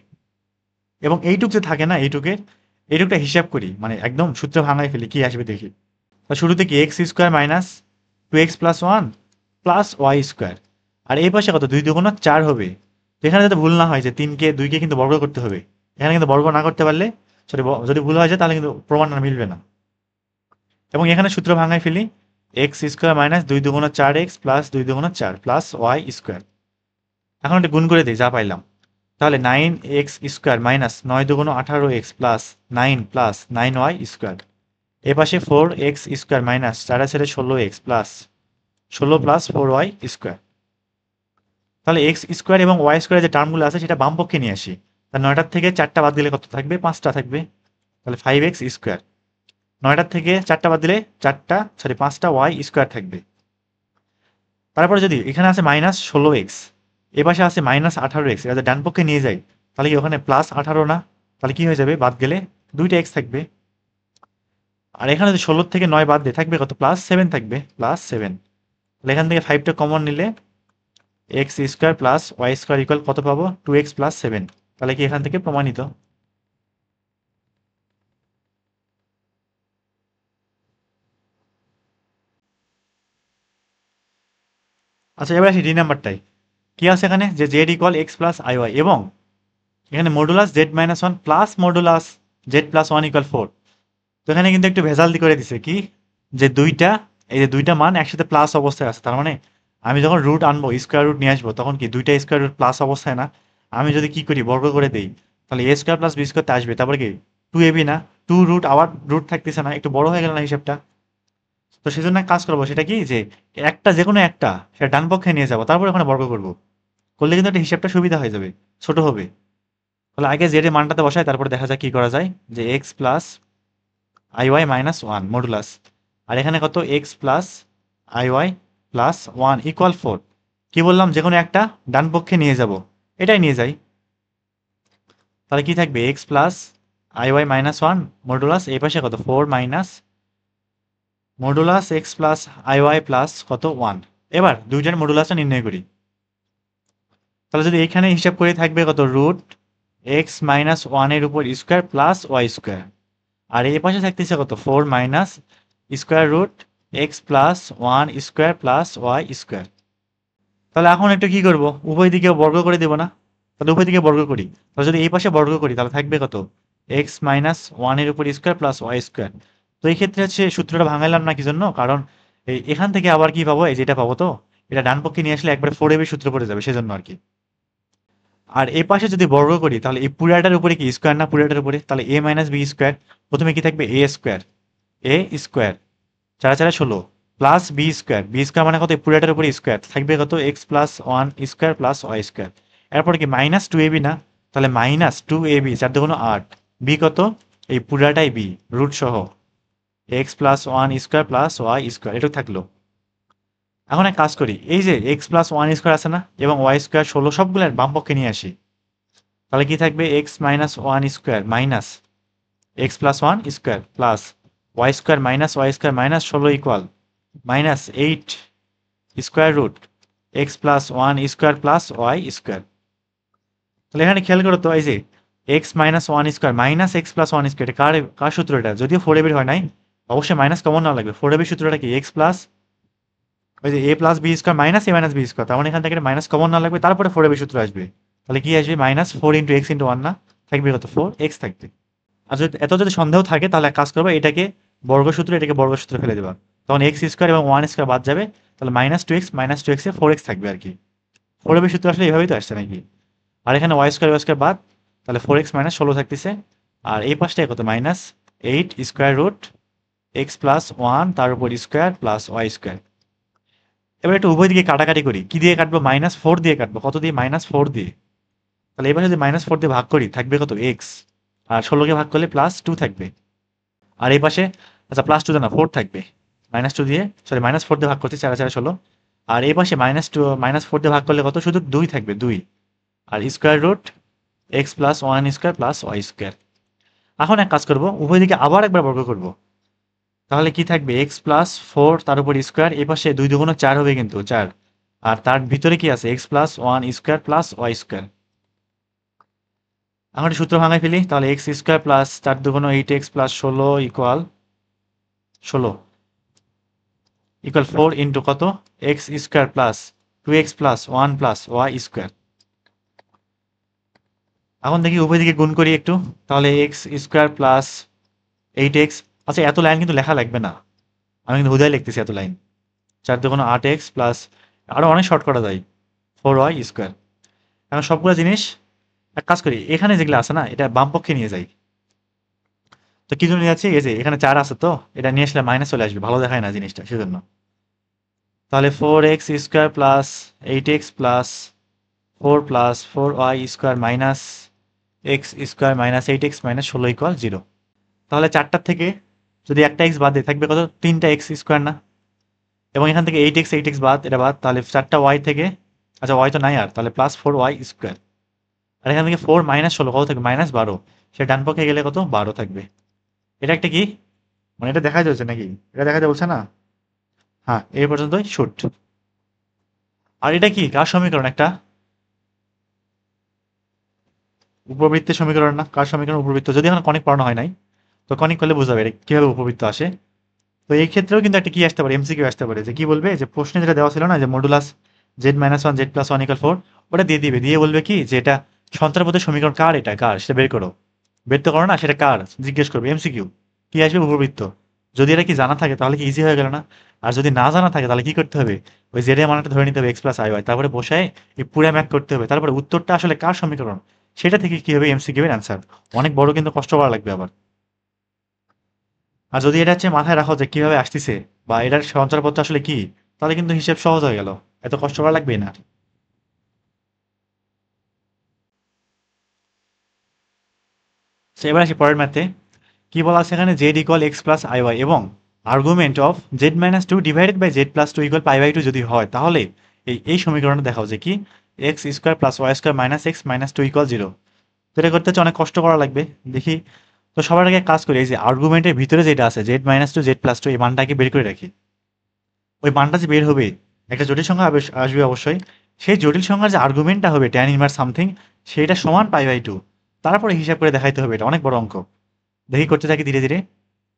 এবং এইটুক যে থাকে না এইটুকটা হিসাব করি মানে একদম সূত্র ভাঙাই ফেলি কি আসবে দেখি। শুরুতে কি x square minus 2x plus 1 plus y square আর এই পাশে কত 2 দুগুণ 4 হবে। তো এখানে যাতে ভুল না হয় যে 3কে 2কে কিন্তু বর্গ করতে হবে, এখানে কিন্তু বর্গ না করতে পারলে সরি যদি ভুল হয়ে যায় তাহলে কিন্তু প্রমাণটা মিলবে না। এবং এখানে সূত্র ভাঙাই ফেলি এক্স স্কোয়ার মাইনাস 2 দুগুণ 4x প্লাস 2 দুগুণ 4 প্লাস ওয়াই স্কোয়ার। এখন একটা গুণ করে দিই যা পাইলাম, তাহলে 9x স্কোয়ার মাইনাস 9 দুগুণ 18x plus 9 plus 9y square এ পাশে 4x স্কোয়ার মাইনাস 4 ছেড়ে 16x plus 16 plus 4y square. তাহলে এক্স স্কোয়ার এবং ওয়াই স্কোয়ার যে টার্মগুলো আছে সেটা বাম পক্ষে নিয়ে আসি, তাহলে 9টার থেকে 4টা বাদ দিলে কত থাকবে 5টা থাকবে, তাহলে 5x স্কোয়ার 9টার থেকে 4টা বাদ দিলে 5টা ওয়াই স্কোয়ার থাকবে। তারপরে যদি এখানে আছে মাইনাস 16x এ পাশে আছে মাইনাস 18x, এটা ডান পক্ষে নিয়ে যাই তাহলে কি ওখানে প্লাস 18 না, তাহলে কি হয়ে যাবে বাদ গেলে 2টা x থাকবে আর এখানে যদি 16 থেকে 9 বাদ দিয়ে থাকবে কত প্লাস 7 থাকবে প্লাস 7। তাহলে এখান থেকে 5টা কমন নিলে x square plus y square equal কত পাবো 2x প্লাস 7, তাহলে কি এখান থেকে প্রমাণিত। আচ্ছা এবার আসি ডি নাম্বারটাই, কি আছে এখানে যে z equal x plus i y এবং এখানে modulus z minus 1 plus modulus z plus 1 equal 4। তো এখানে কিন্তু একটু ভেজাল করে দিছে কি যে এই যে দুইটা মান একসাথে প্লাস অবস্থায় আছে, তার মানে আমি যখন রুট আনবো স্কোয়ার রুট নিয়ে আসবো তখন কি দুইটা স্কোয়ার রুট প্লাস অবস্থায় না, আমি যদি কি করি বর্গ করে দেই তাহলে এ স্কোয়ার প্লাস বি স্কোয়ার আসবে, তারপরে কি 2ab না 2 রুট আবার রুট থাকতেছে না, একটু বড় হয়ে গেল না হিসাবটা। তো সেজন্য এক কাজ করবো সেটা কি যে একটা যে কোনো একটা সেটা ডান পক্ষে নিয়ে যাবো তারপরে ওখানে বর্গ করবো, করলে কিন্তু একটা হিসাবটা সুবিধা হয়ে যাবে ছোট হবে। তাহলে আগে জেড এর মানটাতে বসাই তারপরে দেখা যাক কি করা যায়, যে x plus i y minus 1 modulus আর এখানে কত x plus i y plus 1 equal 4। কি বললাম যে কোনো একটা ডান পক্ষে নিয়ে যাব, এটাই নিয়ে যাই, তাহলে কি থাকবে x plus i y minus one modulus এই পাশে কত 4 minus modulus x plus i y plus কত 1। এবার দুইটার মডুলাসটা নির্ণয় করি। তাহলে যদি এখানে হিসাব করে থাকবে কত রুট এক্স মাইনাস ওয়ানের উপর স্কোয়ার প্লাস ওয়াই স্কোয়ার, আর এই পাশে থাকতেছে কত 4 minus square root x plus one square plus y square. তাহলে এখন একটু কি করব, উভয় দিকে বর্গ করে দেবো না? তাহলে উভয় দিকে বর্গ করি। তাহলে যদি এই পাশে বর্গ করি তাহলে থাকবে কত এক্স মাইনাস ওয়ানের উপর স্কোয়ার প্লাস ওয়াই স্কোয়ার। তো এই ক্ষেত্রে হচ্ছে সূত্রটা ভাঙাইলাম না কি জন্য, কারণ এখান থেকে আবার কি পাবো, এই যেটা পাবো, তো এটা ডান পক্ষে নিয়ে আসলে একবারে 4ab সূত্র পড়ে যাবে, সেজন্য আর কি। আর এই পাশে যদি বর্গ করি তাহলে এই পুরাটার উপরে কি স্কোয়ার না, পুরাটার উপরে, তাহলে এ মাইনাস বি স্কোয়ার, প্রথমে কি থাকবে এ স্কোয়ার, এ স্কোয়ার চারা চারা 16 plus b square, b square মানে কত পুরাটার উপরে স্কোয়ার থাকবে কত x plus one square plus y square. এরপরে কি মাইনাস 2ab না, তাহলে মাইনাস 2ab 4 দুগুণ 8, বি কত এই পুরাটাই বি রুট সহ x plus one square plus y square, এটা থাকলো। এখন এক কাজ করি, এই যে এক্স প্লাস ওয়ান স্কোয়ার আছে না এবং ওয়াই স্কোয়ার 16 সবগুলোর বাম পক্ষে নিয়ে আসি। তাহলে কি থাকবে x minus one square minus x plus one square plus y square minus y square minus 16 equal minus 8 square root x plus one square plus y square. তাহলে এখানে খেয়াল করো তো, এই যে x minus one square minus x plus one square, কার কার সূত্র এটা? যদিও 4ab হয় নাই, অবশ্যই মাইনাস কমন না লাগবে। 4ab সূত্রটা কি এক্স প্লাস ওই যে এ প্লাস বি স্কোয়ার মাইনাস এ মাইনাস বি স্কোয়ার, তার মানে এখান থেকে মাইনাস কমন না লাগবে, তারপরে 4ab সূত্র আসবে। তাহলে কি আসবে minus 4 into x into one না, থাকবে কত 4x থাকবে। আর যদি এত যদি সন্দেহ থাকে তাহলে এক কাজ করবো, এটাকে বর্গসূত্র এটাকে বর্গসূত্র ফেলে দেবা, তখন এক্স স্কোয়ার এবং ওয়ান স্কোয়ার বাদ যাবে, তাহলে মাইনাস টু এক্স এ 4x থাকবে আর কি। 4ab সূত্র আসলে এইভাবেই তো আসছে নাকি। আর এখানে ওয়াই স্কোয়ার বাদ, তাহলে 4x মাইনাস 16 থাকতেছে, আর এই পাশটায় কত minus 8 square root x plus one তার উপর স্কোয়ার প্লাস ওয়াই স্কোয়ার। এবার একটু উভয় দিকে কাটাকাটি করি, কি দিয়ে কাটবো -4 দিয়ে কাটবো, কত দিয়ে -4 দিয়ে। তাহলে এবার যদি -4 দিয়ে ভাগ করি থাকবে কত এক্স, আর 16কে ভাগ করলে +2 থাকবে। আর এই পাশে আচ্ছা +2 না 4 থাকবে, -2 দিয়ে সরি -4 দিয়ে ভাগ করতে 4 4 16, আর এই পাশে -4 দিয়ে ভাগ করলে কত শুধু 2 থাকবে 2, আর square root x plus one square plus y square. এখন এক কাজ করবো, উভয় দিকে আবার একবার বর্গ করব, তাহলে কি থাকবে এক্স প্লাস 4 তার উপর স্কোয়ার, এই পাশে 2 দুগুণ 4 হবে কিন্তু 4, আর তার ভিতরে কি আছে x plus one square plus y square. এখন সূত্র ভাঙাই ফেলি, তাহলে এক্স স্কোয়ার প্লাস 4 দুগুণ 8x প্লাস 16 ইকুয়াল 4 ইন্টু কত x square plus 2x plus 1 plus y square. এখন দেখি উভয় দিকে গুণ করি একটু, তাহলে এক্স স্কোয়ার প্লাস 8x, আচ্ছা এত লাইন কিন্তু লেখা লাগবে না, আমি কিন্তু হুদাই লিখতেছি এত লাইন, 4 দুগুণ 8x প্লাস আরো অনেক শর্ট করা যায় 4y স্কোয়ার। এখন সবগুলো জিনিস এক কাজ করি, এখানে যেগুলো আছে না এটা বাম পক্ষে নিয়ে যাই। তো কি জন্য নিয়ে যাচ্ছি, এই যে এখানে 4 আছে তো এটা নিয়ে আসলে মাইনাস চলে আসবে, ভালো দেখায় না জিনিসটা সেজন্য। তাহলে 4x square plus 8x plus 4 plus 4y square minus x square minus 8x minus 16 equal 0। তাহলে 4টার থেকে যদি একটা এক্স বাদ দিয়ে থাকবে কত 3টা এক্স স্কোয়ার না, এবং এখান থেকে 8x বাদ, এটা বাদ, তাহলে 4টা ওয়াই থেকে, আচ্ছা ওয়াই তো নাই আর, তাহলে +4y স্কোয়ার। আর এখান থেকে 4 মাইনাস 16 কত থাকবে -12, সে ডান পক্ষে গেলে কত 12 থাকবে। এটা একটা কি মানে এটা দেখা যাচ্ছে নাকি, এটা দেখা যাচ্ছে না? হ্যাঁ এই পর্যন্তই শুট। আর এটা কি কার সমীকরণ, একটা উপবৃত্তের সমীকরণ না, কার সমীকরণ উপবৃত্ত, যদি এখন কনিক পড়ানো হয় নাই তো কনিক করলে বুঝাবে এটা কিভাবে উপবৃত্ত আসে। তো এই ক্ষেত্রেও কিন্তু একটা কি আসতে পারে, এমসিকিউ আসতে পারে, যে কি বলবে যে প্রশ্নে যেটা দেওয়া ছিল না যে মডুলাস z-1 z+1 = 4, ওটা দিয়ে দিবে, দিয়ে বলবে কি যে এটা সন্তানপদের সমীকরণ কার, এটা কার সেটা বের করো, বের তো করো না সেটা কার জিজ্ঞেস করবে, এমসিকিউ কি আসবে উপবৃত্ত। যদি এটা কি জানা থাকে তাহলে কি ইজি হয়ে গেল না, আর যদি না জানা থাকে তাহলে কি করতে হবে, ওই জেড এর মানটা ধরে নিতে হবে x+iy, তারপরে বসায় এই পুরো ম্যাথ করতে হবে, তারপরে উত্তরটা আসলে কার সমীকরণ সেটা থেকে কি হবে এমসিকিউ এর অ্যান্সার। অনেক বড় কিন্তু কষ্ট করা লাগবে আবার। আর যদি এটা হচ্ছে মাথায় রাখো যে কিভাবে আসতেছে বা এটার সঞ্চারপত্র আসলে কি, তাহলে কিন্তু হিসেব সহজ হয়ে গেল, এত কষ্ট করা লাগবে না। তো এবার আসি পরের ম্যাথে, কি বলা আছে এখানে z equal x plus i y এবং argument of z-2 divided by z+2 equal π/2 যদি হয়, তাহলে এই সমীকরণটা দেখাও যে কি x square plus y square minus x minus 2 equal 0। তো এটা করতে হচ্ছে অনেক কষ্ট করা লাগবে, দেখি তো সবার আগে কাজ করি, এই যে আর্গুমেন্টের ভিতরে যেটা আছে z-2 z+2 এই মানটাকে বের করে রাখি। ওই মানটা যে বের হবে একটা জটিল সংখ্যা আসবে অবশ্যই, সেই জটিল সংখ্যার যে আর্গুমেন্টটা হবে tan ইনভার্স সামথিং সেটা সমান π/2। তারপরে হিসাব করে দেখাইতে হবে, এটা অনেক বড় অঙ্ক। দেখি করতে থাকি ধীরে ধীরে।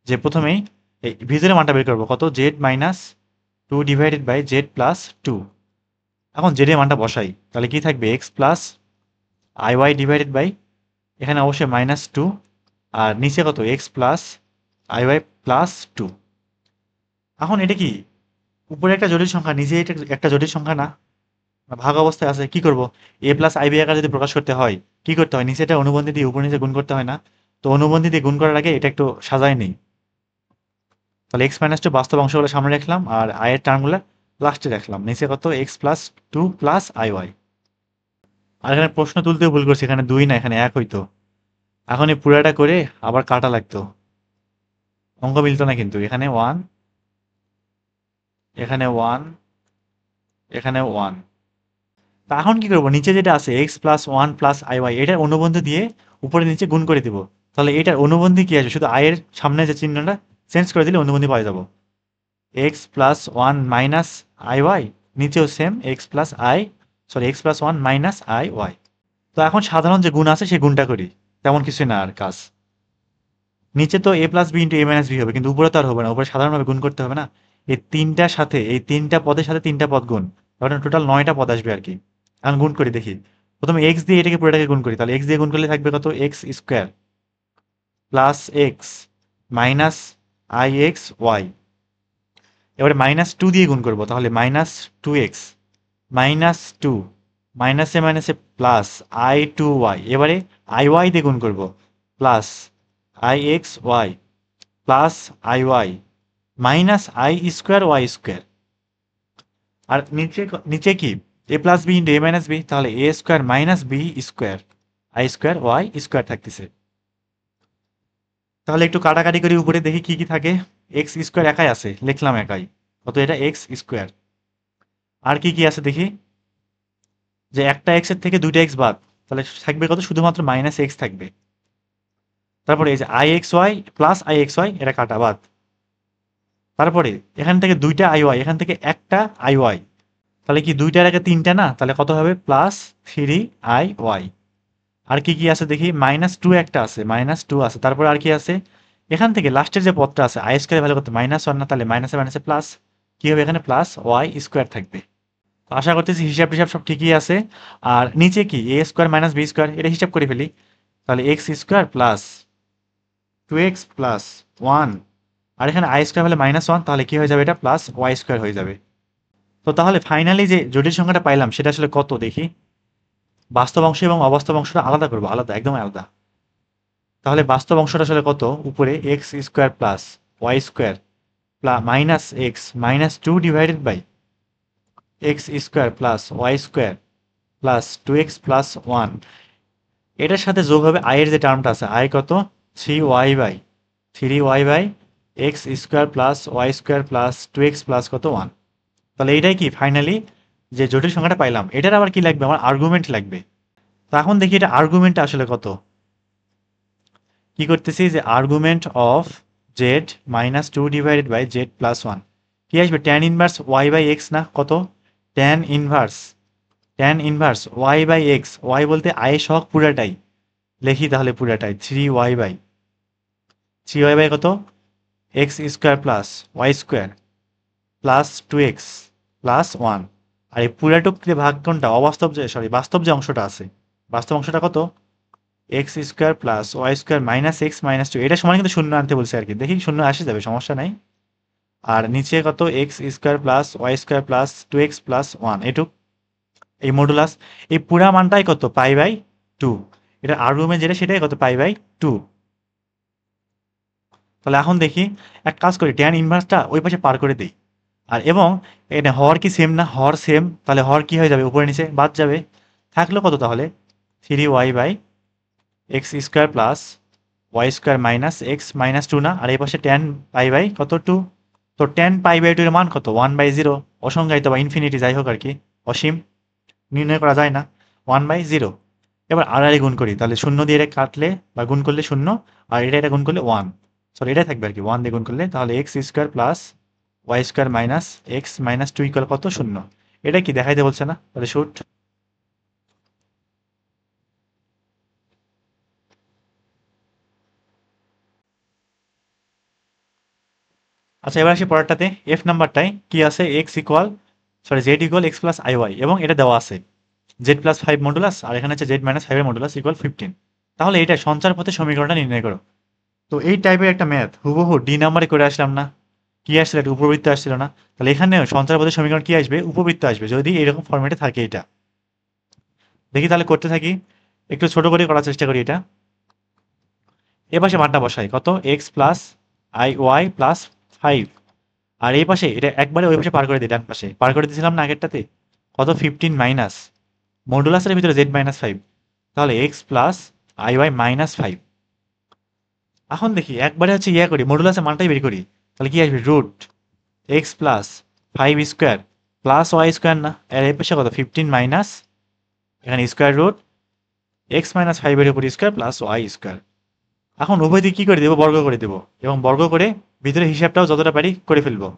যে প্রথমেই এই ভিতরে মানটা বের করবো কত, z-2 ডিভাইডেড বাই z+2। এখন z এর মানটা বসাই, তাহলে কি থাকবে x+iy ডিভাইডেড বাই, এখানে অবশ্যই -2, আর নিচে কত x+iy+2। এখন এটা কি উপরে একটা জটিল সংখ্যা, নিচে এটা একটা জটিল সংখ্যা না, ভাগ অবস্থায় আছে, কি করব, a+ib আকারে যদি প্রকাশ করতে হয় কি করতে হয়, নিচেটা অনুবন্ধী দিয়ে উপর নিচে গুণ করতে হয় না? তো অনুবন্ধী দিয়ে গুণ করার আগে এটা একটু সাজায় নেই। তাহলে x-2 বাস্তব অংশগুলো সামনে রাখলাম আর i এর টার্মগুলো লাস্টে রাখলাম, নিচে কত x+2 প্লাস iy। আর এখানে প্রশ্ন তুলতেও ভুল করছি, এখানে 2 না এখানে 1 হইতো। এখন এই পুরাটা করে আবার কাটা লাগতো, অঙ্ক মিলতো না কিন্তু। এখানে 1, এখানে 1, এখানে 1। তা এখন কি করবো, নিচে যেটা আছে x+1 প্লাস iy এটার অনুবন্ধী দিয়ে উপরে নিচে গুণ করে দিব। তাহলে এটার অনুবন্ধী কি আছে, শুধু i এর সামনে যে চিহ্নটা চেঞ্জ করে দিলে অনুবন্ধী পাওয়া যাবো। x+1 মাইনাস iy, নিচেও সেম x+1 মাইনাস iy। তো এখন সাধারণ যে গুণ আছে সেই গুণটা করি, তেমন কিছু না আর কাজ। নিচে তো a+b ইন্টু a-b হবে, কিন্তু উপরে তো আর হবে না, উপরে সাধারণভাবে গুণ করতে হবে না। এই তিনটার সাথে এই তিনটা পদের সাথে তিনটা পদ গুণ, তাহলে টোটাল 9টা পদ আসবে আর কি। এখন গুণ করি দেখি, প্রথমে x দিয়ে এটাকে পুরোটাকে গুণ করি, তাহলে x দিয়ে গুণ করলে থাকবে কত x² plus x minus ix y। এবারে -2 দিয়ে গুণ করবো, তাহলে -2x -2 মাইনাসে মাইনাসে প্লাস i2y। এবারে iy দিয়ে গুণ করবো, plus ixy plus iy minus i²y²। আর নিচে কি a+b ইন্টু a-b, তাহলে a² মাইনাস b² i²y² থাকতেছে। তাহলে একটু কাটাকাটি করি, উপরে দেখি কি কি থাকে। x² একাই আছে, লিখলাম একাই, কত এটা x²। আর কি কি আছে দেখি, যে একটা x এর থেকে দুইটা x বাদ, তাহলে থাকবে কত, শুধুমাত্র -x থাকবে। তারপরে এই যে ixy প্লাস ixy এটা কাটা বাদ। তারপরে এখান থেকে দুইটা iy, এখান থেকে একটা iy, তাহলে কি দুইটার আগে তিনটা না, তাহলে কত হবে +3iy। আর কি কি আছে দেখি, -2 একটা আছে, -2 আছে। তারপরে আর কি আছে, এখান থেকে লাস্টের যে পদটা আছে i² ভ্যালু কত -1 না, তাহলে মাইনাসে মাইনাসে প্লাস কি হবে, এখানে +y² থাকবে। তো আশা করতেছি হিসাব টিসাব সব ঠিকই আছে। আর নিচে কি a² মাইনাস b² এটা হিসাব করে ফেলি, তাহলে x² প্লাস 2x প্লাস 1, আর এখানে i² হলে -1, তাহলে কি হয়ে যাবে, এটা +y² হয়ে যাবে। তো তাহলে ফাইনালি যে জটিল সংখ্যাটা পাইলাম সেটা আসলে কত দেখি। বাস্তব অংশ এবং অবাস্তব অংশটা আলাদা করবো, আলাদা, একদম আলাদা। তাহলে বাস্তব অংশটা আসলে কত, উপরে x² plus y² minus x -2 divided by x² plus y² plus 2x plus 1। এটার সাথে যোগ হবে i এর যে টার্মটা আছে, i কত 3y by x² plus y² plus 2x plus কত 1। তাহলে এইটাই কি ফাইনালি যে জটিল সংখ্যাটা পাইলাম। এটার আবার কি লাগবে, আমার আর্গুমেন্ট লাগবে। তো এখন দেখি এটা আর্গুমেন্টটা আসলে কত। কি করতেছি, যে argument of z-2 divided by z+1 কি আসবে, tan inverse y by x না, কত tan inverse y by x, y বলতে i সহগ পুরাটাই, লিখি তাহলে পুরাটাই 3y বাই কত x² plus y² plus 2x plus 1। আর এই পুরাটুক দিয়ে ভাগ কোনটা, অবাস্তব যে বাস্তব যে অংশটা আছে, বাস্তব অংশটা কত x² plus y² minus x -2, এটা সমান কিন্তু শূন্য আনতে বলছে আর কি, দেখি শূন্য আসে যাবে, সমস্যা নাই। আর নিচে কত x² plus y² plus 2x plus 1 এটুক, এই মডুলাস, এই পুরা মানটাই কত π/2। এটা আর্গুমেন্ট যেটা সেটাই কত π/2। তাহলে এখন দেখি এক কাজ করি, ট্যান ইনভার্সটা ওই পাশে পার করে দিই। আর এবং এটা হর কি সেম না, হর সেম, তাহলে হর কি হয়ে যাবে, উপরে নিচে বাদ যাবে, থাকলো কত তাহলে 3y by x² plus y² minus x -2 না, আর এই পাশে tan π/2 কত 2। তো tan π/2 এর মান কত 1/0, অসংজ্ঞায়িত বা ইনফিনিটি যাই হোক আর কি, অসীম, নির্ণয় করা যায় না, 1/0। এবার আর গুণ করি, তাহলে শূন্য দিয়ে এটা কাটলে বা গুণ করলে শূন্য, আর এটা গুণ করলে ওয়ান, সরি এটাই থাকবে আর কি, ওয়ান দিয়ে গুণ করলে, তাহলে x square plus y square minus x minus two equal কত, শূন্য। এটা কি দেখাইতে বলছে না, তাহলে শুট। আচ্ছা এবার আসি পরেরটাতে, এফ নাম্বারটায় কি আছে, x equal, sorry z equal x plus i y, এবং এটা দেওয়া আছে জেড প্লাস ফাইভ মডুলাস, আর এখানে আছে জেড মাইনাস ফাইভের মডুলাস ইকুয়াল 15। তাহলে এটা সঞ্চার পথে সমীকরণটা নির্ণয় করো। তো এই টাইপের একটা ম্যাথ হুবহু ডি নাম্বারে করে আসলাম না, কি আসছিল, একটা উপবৃত্ত আসছিল না, তাহলে এখানেও সঞ্চার পথের সমীকরণ কি আসবে, উপবৃত্ত আসবে, যদি এরকম ফর্মেটে থাকে এটা। দেখি তাহলে করতে থাকি, একটু ছোট করে করার চেষ্টা করি এটা। এ পাশে মানটা বসাই, কত, x plus i y plus five, আর এই পাশে এটা একবারে ওই পাশে পার করে দিই, ডান পাশে পার করে দিয়েছিলাম না আগেরটাতে, কত, 15 মাইনাস মডুলাসের ভিতরে জেড মাইনাস ফাইভ, তাহলে x plus i y minus five. এখন দেখি একবারে হচ্ছে ইয়া করি, মডুলাসের মানটাই বের করি, তাহলে কি আসবে, root x plus five square plus y square, না এর এই পাশে কত, 15 মাইনাস, এখানে স্কোয়ার রুট এক্স মাইনাস ফাইভের উপর স্কোয়ার প্লাস ওয়াই স্কোয়ার। এখন উভয় দিকে কি করে দেবো, বর্গ করে দেবো, এবং বর্গ করে ভিতরে হিসাবটাও যতটা পারি করে ফেলবো।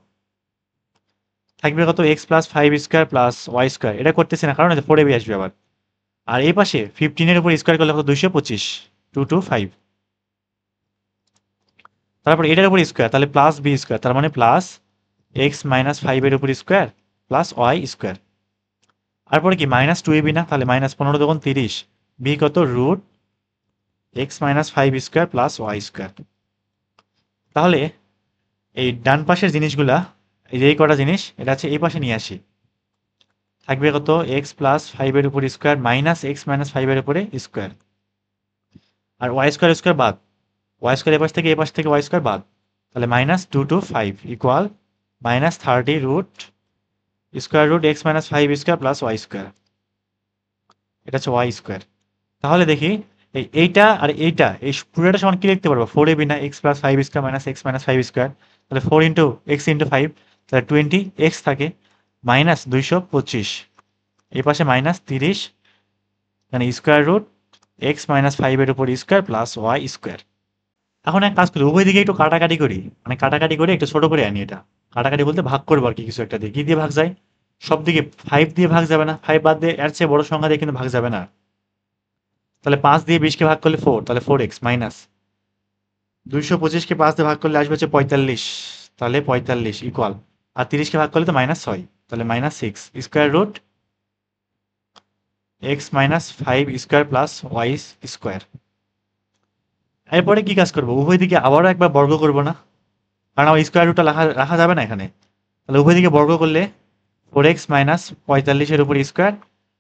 থাকবে কত, x plus five square plus y square, এটা করতেছি না কারণ ফোর এবি আসবে আবার। আর এই পাশে 15-এর উপর স্কোয়ার করলে কত, 225, 225। তারপর এটার উপর স্কোয়ার, তাহলে প্লাস বি স্কোয়ার, তার মানে প্লাস এক্স মাইনাস ফাইভের উপর স্কোয়ার প্লাস ওয়াই স্কোয়ার। তারপরে কি মাইনাস টু এবি, না তাহলে মাইনাস 15 তখন 30, বি কত, root x minus five square plus y square. তাহলে এই ডান পাশের জিনিসগুলা, এই যে এই কটা জিনিস, এটা হচ্ছে এই পাশে নিয়ে আসি, থাকবে কত, এক্স প্লাস ফাইভের উপর স্কোয়ার মাইনাস এক্স মাইনাস ফাইভের উপরে স্কোয়ার, আর ওয়াই স্কোয়ার স্কোয়ার বাদ, ওয়াই স্কোয়ার এ পাশ থেকে ওয়াই স্কোয়ার বাদ, তাহলে minus 225 equal minus 30 root square root x minus five square plus y square, এটা হচ্ছে ওয়াই স্কোয়ার। তাহলে দেখি এইটা আর এইটা, এই পুরোটা সমান কি লিখতে পারবো, ফোর এবি, না x plus five square minus x minus five square, তাহলে four into x into five, তাহলে 20 এক্স থাকে মাইনাস 225, এই পাশে মাইনাস 30, মানে স্কোয়ার রুট এক্স মাইনাস ফাইভের উপর স্কোয়ার প্লাস ওয়াই স্কোয়ার। এখন এক কাজ করি, উভয় দিকে একটু কাটাকাটি করি, মানে কাটাকাটি করে একটু ছোট করে আনি এটা, কাটাকাটি বলতে ভাগ করবো আর কি, কিছু একটা দিয়ে, কি দিয়ে ভাগ যায়, সব দিকে ফাইভ দিয়ে ভাগ যাবে না, ফাইভ বাদ দিয়ে এর চেয়ে বড় সংখ্যা দিয়ে কিন্তু ভাগ যাবে না, তাহলে 5 দিয়ে 20-কে ভাগ করলে 4, তাহলে 4x মাইনাস 225-কে 5 দিয়ে ভাগ করলে আসবে হচ্ছে 45, তাহলে 45 ইকুয়াল, আর 30-কে ভাগ করলে তো মাইনাস 6, তাহলে minus 6 square root x minus five square plus y square. এরপরে কি কাজ করবো, উভয় দিকে আবারও একবার বর্গ করবো না, কারণ আমার স্কোয়ার রুটটা রাখা যাবে না এখানে, তাহলে উভয় দিকে বর্গ করলে 4x মাইনাস 45-এর উপর স্কোয়ার,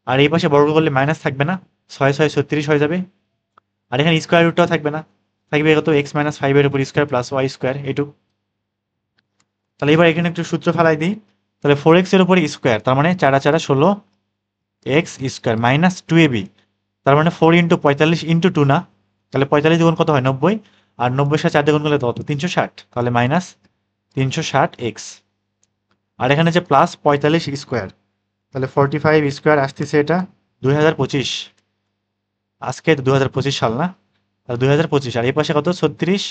আর এই পাশে বর্গ করলে মাইনাস থাকবে না, 6 6 36 হয়ে যাবে, আর এখানে স্কোয়ার রুটটাও থাকবে না, থাকবে কত, এক্স মাইনাস ফাইভের উপর স্কোয়ার প্লাস ওয়াই স্কোয়ার এটুক। তাহলে এবার এখানে একটু সূত্র ফেলাই দিই, তাহলে 4x এর উপর স্কোয়ার, তার মানে 4 4 16 এক্স স্কোয়ার মাইনাস 2ab, তার মানে 4 ইন্টু 45 ইন্টু 2, না তাহলে 45 গুণ কত হয়, 90, আর 90 সাথে 4 গুণ করলে কত, 360, তাহলে মাইনাস 360 এক্স, আর এখানে যে প্লাস 45 স্কোয়ার, তাহলে 45 স্কোয়ার আসতেছে এটা 2025, আজকে 2025 সাল না, তাহলে 2025, আর এই পাশে কত, 36,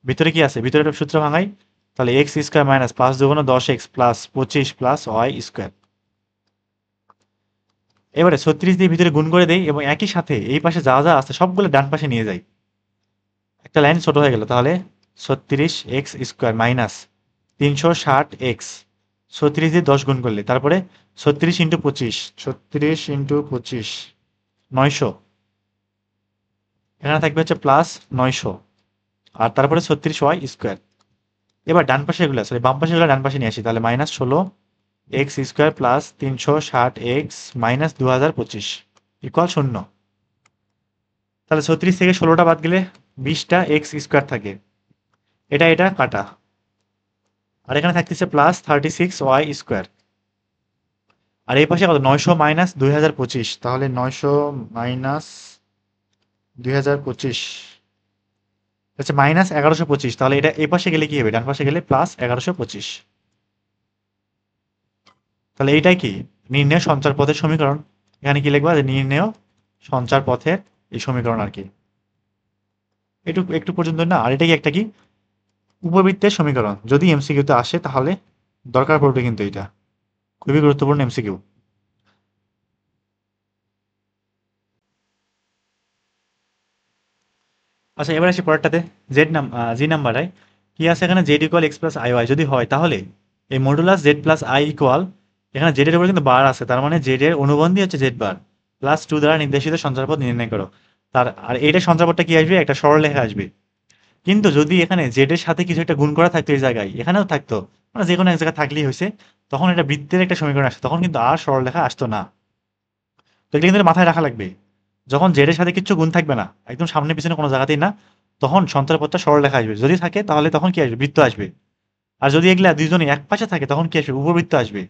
ভিতরে কি আছে, ভিতরে একটা সূত্র ভাঙাই, তাহলে এক্স স্কোয়ার মাইনাস 5 দুগুণ 10x plus 25 plus y square. এবারে 36 দিয়ে ভিতরে গুণ করে দেই, এবং একই সাথে এই পাশে যা যা আছে সবগুলো ডান পাশে নিয়ে যাই, একটা লাইন ছোট হয়ে গেল, তাহলে 36x স্কোয়ার মাইনাস 360x, 36 দিয়ে 10 গুণ করলে, তারপরে 36 ইন্টু 25, 36 ইন্টু 25 900, এখানে থাকবে হচ্ছে প্লাস 900, আর তারপরে 36 ওয়াই স্কোয়ার। এবার ডান পাশে এগুলো, সরি বাম পাশে এগুলো ডান পাশে নিয়ে আসি, তাহলে minus 16 x square plus 360x minus 2025 equal 0। তাহলে 36 থেকে 16টা বাদ গেলে 20টা এক্স স্কোয়ার থাকে, এটা কাটা, আর এখানে থাকতেছে প্লাস 36 ওয়াই স্কোয়ার, আর এই পাশে কত, 900 মাইনাস 2025, তাহলে 900 মাইনাস 2025 আচ্ছা মাইনাস 1125, তাহলে এটা এই পাশে গেলে কি হবে, ডান পাশে গেলে প্লাস 1125। তাহলে এইটাই কি, নির্ণয় সঞ্চার পথের সমীকরণ, এখানে কি লিখবা, যে নির্ণয় সঞ্চার পথের এই সমীকরণ আর কি। একটু একটু পর্যন্ত না। আর এটা কি একটা কি উপবৃত্তের সমীকরণ, যদি এমসিকিউতে আসে তাহলে দরকার পড়বে কিন্তু এটা খুবই গুরুত্বপূর্ণ এমসিকিউ। আচ্ছা এবার আসি পরেরটাতে। জি নাম্বারে কি আছে এখানে, z equal x plus i y যদি হয় তাহলে এই modulus z plus i equal, এখানে জেড এর উপরে কিন্তু বার আছে, তার মানে জেড এর অনুবন্ধী হচ্ছে জেড বার প্লাস টু দ্বারা নির্দেশিত সঞ্চারপথ নির্ণয় করো। আর এইটা সঞ্চারপথটা কি আসবে, একটা সরলরেখা আসবে। কিন্তু যদি এখানে জেড এর সাথে কিছু একটা গুণ করা থাকতো এই জায়গায়, এখানেও থাকতো, মানে যে কোনো এক জায়গায় থাকলেই হয়েছে, তখন এটা বৃত্তের একটা সমীকরণ আসতো, তখন কিন্তু আর সরলরেখা আসতো না। তো এটা কিন্তু মাথায় রাখা লাগবে, যখন জেড এর সাথে কিছু গুণ থাকবে না, একদম সামনে পিছনে কোনো জায়গাতেই না, তখন সঞ্চারপথটা সরলরেখা আসবে। যদি থাকে তাহলে তখন কি আসবে, বৃত্ত আসবে। আর যদি এগুলা দুইজনই এক পাশে থাকে তখন কি আসবে, উপবৃত্ত আসবে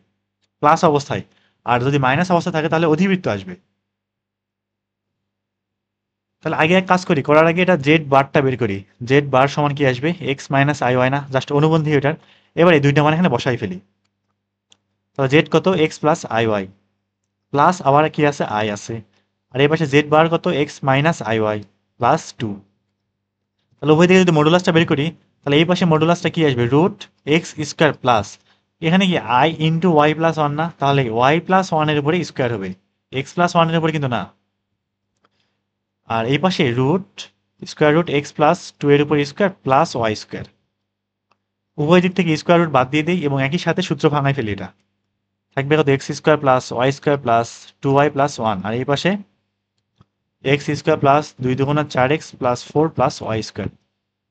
প্লাস অবস্থায়। আর যদি মাইনাস অবস্থা থাকে তাহলে অধিবৃত্ত আসবে। তাহলে আগে এক কাজ করি, করার আগে এটা জেড বারটা বের করি। জেড বার সমান কি আসবে, এক্স মাইনাস আই ওয়াই না, জাস্ট অনুবন্ধী এটার। এবার এই দুইটা মান এখানে বসাই ফেলি। তাহলে জেড কত, x plus i y, plus আবার কি আছে, আই আছে। আর এই পাশে জেড বার কত, x minus i y plus two. তাহলে উভয় দিকে যদি মডুলাসটা বের করি, তাহলে এই পাশে মডুলাসটা কি আসবে, রুট এক্স স্কোয়ার প্লাস, এখানে কি i into y plus one না, তাহলে ওয়াই প্লাস ওয়ানের উপরে স্কোয়ার হবে, এক্স প্লাস ওয়ানের উপরে কিন্তু না। আর এই পাশে root square root x plus two এর উপর স্কোয়ার প্লাস ওয়াই স্কোয়ার। উভয় দিক থেকে স্কোয়ার রুট বাদ দিয়ে দিই এবং একই সাথে সূত্র ভাঙাই ফেলি। এটা থাকবে কত, x square plus y square plus two y plus one. আর এই পাশে এক্স স্কোয়ার প্লাস দুই দুগুণা চার x plus four plus y square.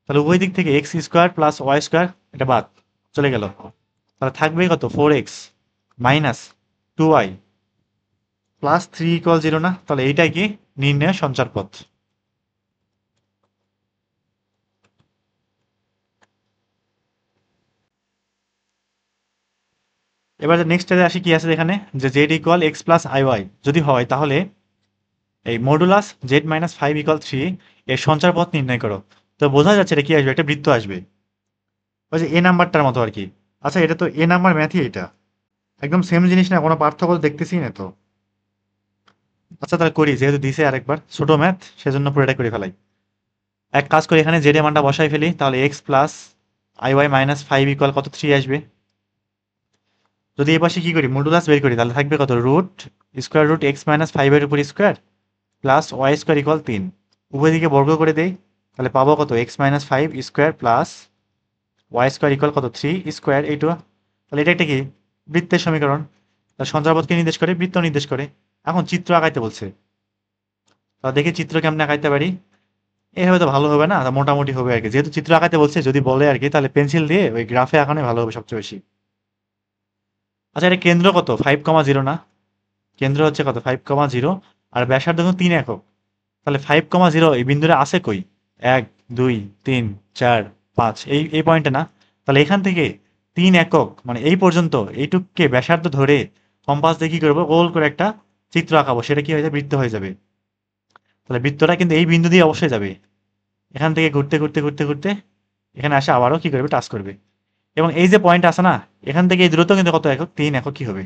তাহলে উভয় দিক থেকে x square plus y square এটা বাদ চলে গেল। তাহলে থাকবে কত, four x minus two y plus three equal zero না, তাহলে এইটাই কি নির্ণয় সঞ্চার পথ। এবার নেক্সট আসি, কি আছে এখানে, যে z equal x plus i y যদি হয় তাহলে এই modulus z minus five equal three এর সঞ্চার পথ নির্ণয় করো। তো বোঝা যাচ্ছে এটা কি আসবে, একটা বৃত্ত আসবে, ওই যে এ নাম্বারটার মতো আর কি। আচ্ছা এটা তো এ নাম্বার ম্যাথই, এটা একদম সেম জিনিস না, কোনো পার্থক্য তো দেখতেছি না তো। আচ্ছা তাহলে করি, যেহেতু দিছে আরেকবার ছোট ম্যাথ সেজন্য পুরোটা করে ফেলাই। এক কাজ করি, এখানে জেড এর মানটা বসাই ফেলি, তাহলে x plus i y minus five equal কত, থ্রি আসবে। যদি এই পাশে কি করি, মডুলাস বের করি, তাহলে থাকবে কত, root square root x minus ফাইভের উপর square plus y square equal তিন। উভয় দিকে বর্গ করে দেই, তাহলে পাবো কত, x minus five square plus y square equal কত, থ্রি স্কোয়ার এইটু। তাহলে এটা একটা কি বৃত্তের সমীকরণ। তাহলে সঞ্চারপথকে নির্দেশ করে, বৃত্ত নির্দেশ করে। এখন চিত্র আঁকাইতে বলছে, তাহলে দেখি চিত্র কেমনে আঁকাইতে পারি। এভাবে তো ভালো হবে না, তা মোটামুটি হবে আর কি। যেহেতু চিত্র আঁকাইতে বলছে, যদি বলে আর কি, তাহলে পেন্সিল দিয়ে ওই গ্রাফে আঁকানোই ভালো হবে সবচেয়ে বেশি। আচ্ছা এটা কেন্দ্র কত, ফাইভ কমা জিরো না, কেন্দ্র হচ্ছে কত, ফাইভ কমা জিরো। আর ব্যাসার্ধ কিন্তু তিন একক। তাহলে ফাইভ কমা জিরো এই বিন্দুটা আছে কই, এক দুই তিন চার পাঁচ, এই এই পয়েন্টে না। তাহলে এখান থেকে তিন একক মানে এই পর্যন্ত এইটুককে ব্যাসার্ধ ধরে কম্পাস দিয়ে কি করবো, গোল করে একটা চিত্র আঁকাবো, সেটা কি হয়ে যাবে, বৃত্ত হয়ে যাবে। তাহলে বৃত্তটা কিন্তু এই বিন্দু দিয়ে অবশ্যই যাবে, এখান থেকে ঘুরতে ঘুরতে ঘুরতে ঘুরতে এখানে আসে, আবারও কি করবে, টাচ করবে। এবং এই যে পয়েন্ট আছে না, এখান থেকে এই দূরত্ব কিন্তু কত একক, তিন একক কি হবে।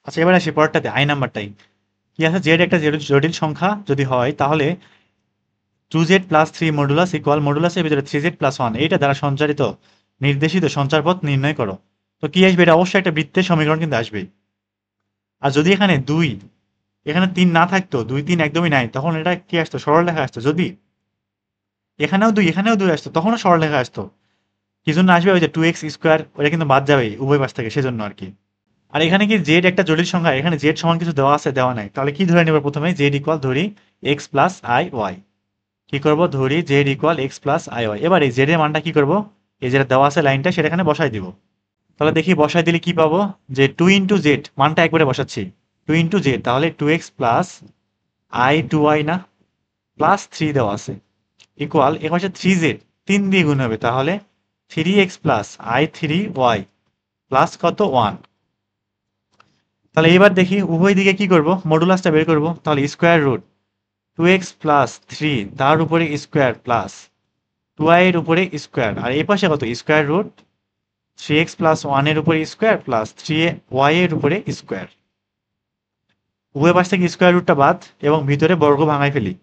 আচ্ছা এবার আসি পরেরটাতে, আই নাম্বারটাই কি আছে, জেড একটা জটিল সংখ্যা যদি হয় তাহলে two z plus three modulus equal মডুলাসের ভিতরে থ্রি জেড প্লাস ওয়ান, এইটা দ্বারা সঞ্চারিত নির্দেশিত সঞ্চারপথ নির্ণয় করো। তো কি আসবে, এটা অবশ্যই একটা বৃত্তের সমীকরণ কিন্তু আসবে। আর যদি এখানে দুই, এখানে তিন না থাকতো, দুই তিন একদমই নাই, তখন এটা কি আসতো, সরলরেখা আসতো। যদি এখানেও দুই আসতো, তখনও সরলরেখা আসতো। কি জন্য আসবে, ওই যে টু এক্স স্কোয়ার, ওটা কিন্তু বাদ যাবে উভয় পাশ থেকে, সেজন্য আর কি। আর এখানে কি জেড একটা জটিল সংখ্যা, এখানে জেড সমান কিছু দেওয়া আছে দেওয়া নাই, তাহলে কি ধরে নেব, প্রথমে জেড ইকুয়াল ধরি এক্স প্লাস আই ওয়াই। কি করব, ধরি z equal x plus i y. এবার এই জেড এর মানটা কি করব, এই যেটা দেওয়া আছে লাইনটা, সেটা এখানে বসাই দিব। তাহলে দেখি বসাই দিলে কি পাবো, যে টু ইন্টু জেড মানটা একবারে বসাচ্ছি, টু ইন্টু জেড, তাহলে two x plus i two y না, প্লাস থ্রি দেওয়া আছে ইকুয়াল এ পাশে থ্রি জেড, তিন দিয়ে গুণ হবে, তাহলে three x plus i three y plus কত, ওয়ান। তাহলে এবার দেখি উভয় দিকে কি করব, মডুলাসটা বের করব, তাহলে square root two x plus three তার উপরে স্কোয়ার প্লাস টু আই এর উপরে স্কোয়ার, আর এই পাশে কত, স্কোয়ার রুট 3x প্লাস 1 এর উপরে স্কোয়ার প্লাস 3y এর উপরে স্কোয়ার। উভয় পাশ থেকে স্কোয়ার রুটটা বাদ এবং ভিতরে বর্গ ভাঙাই ফেলি।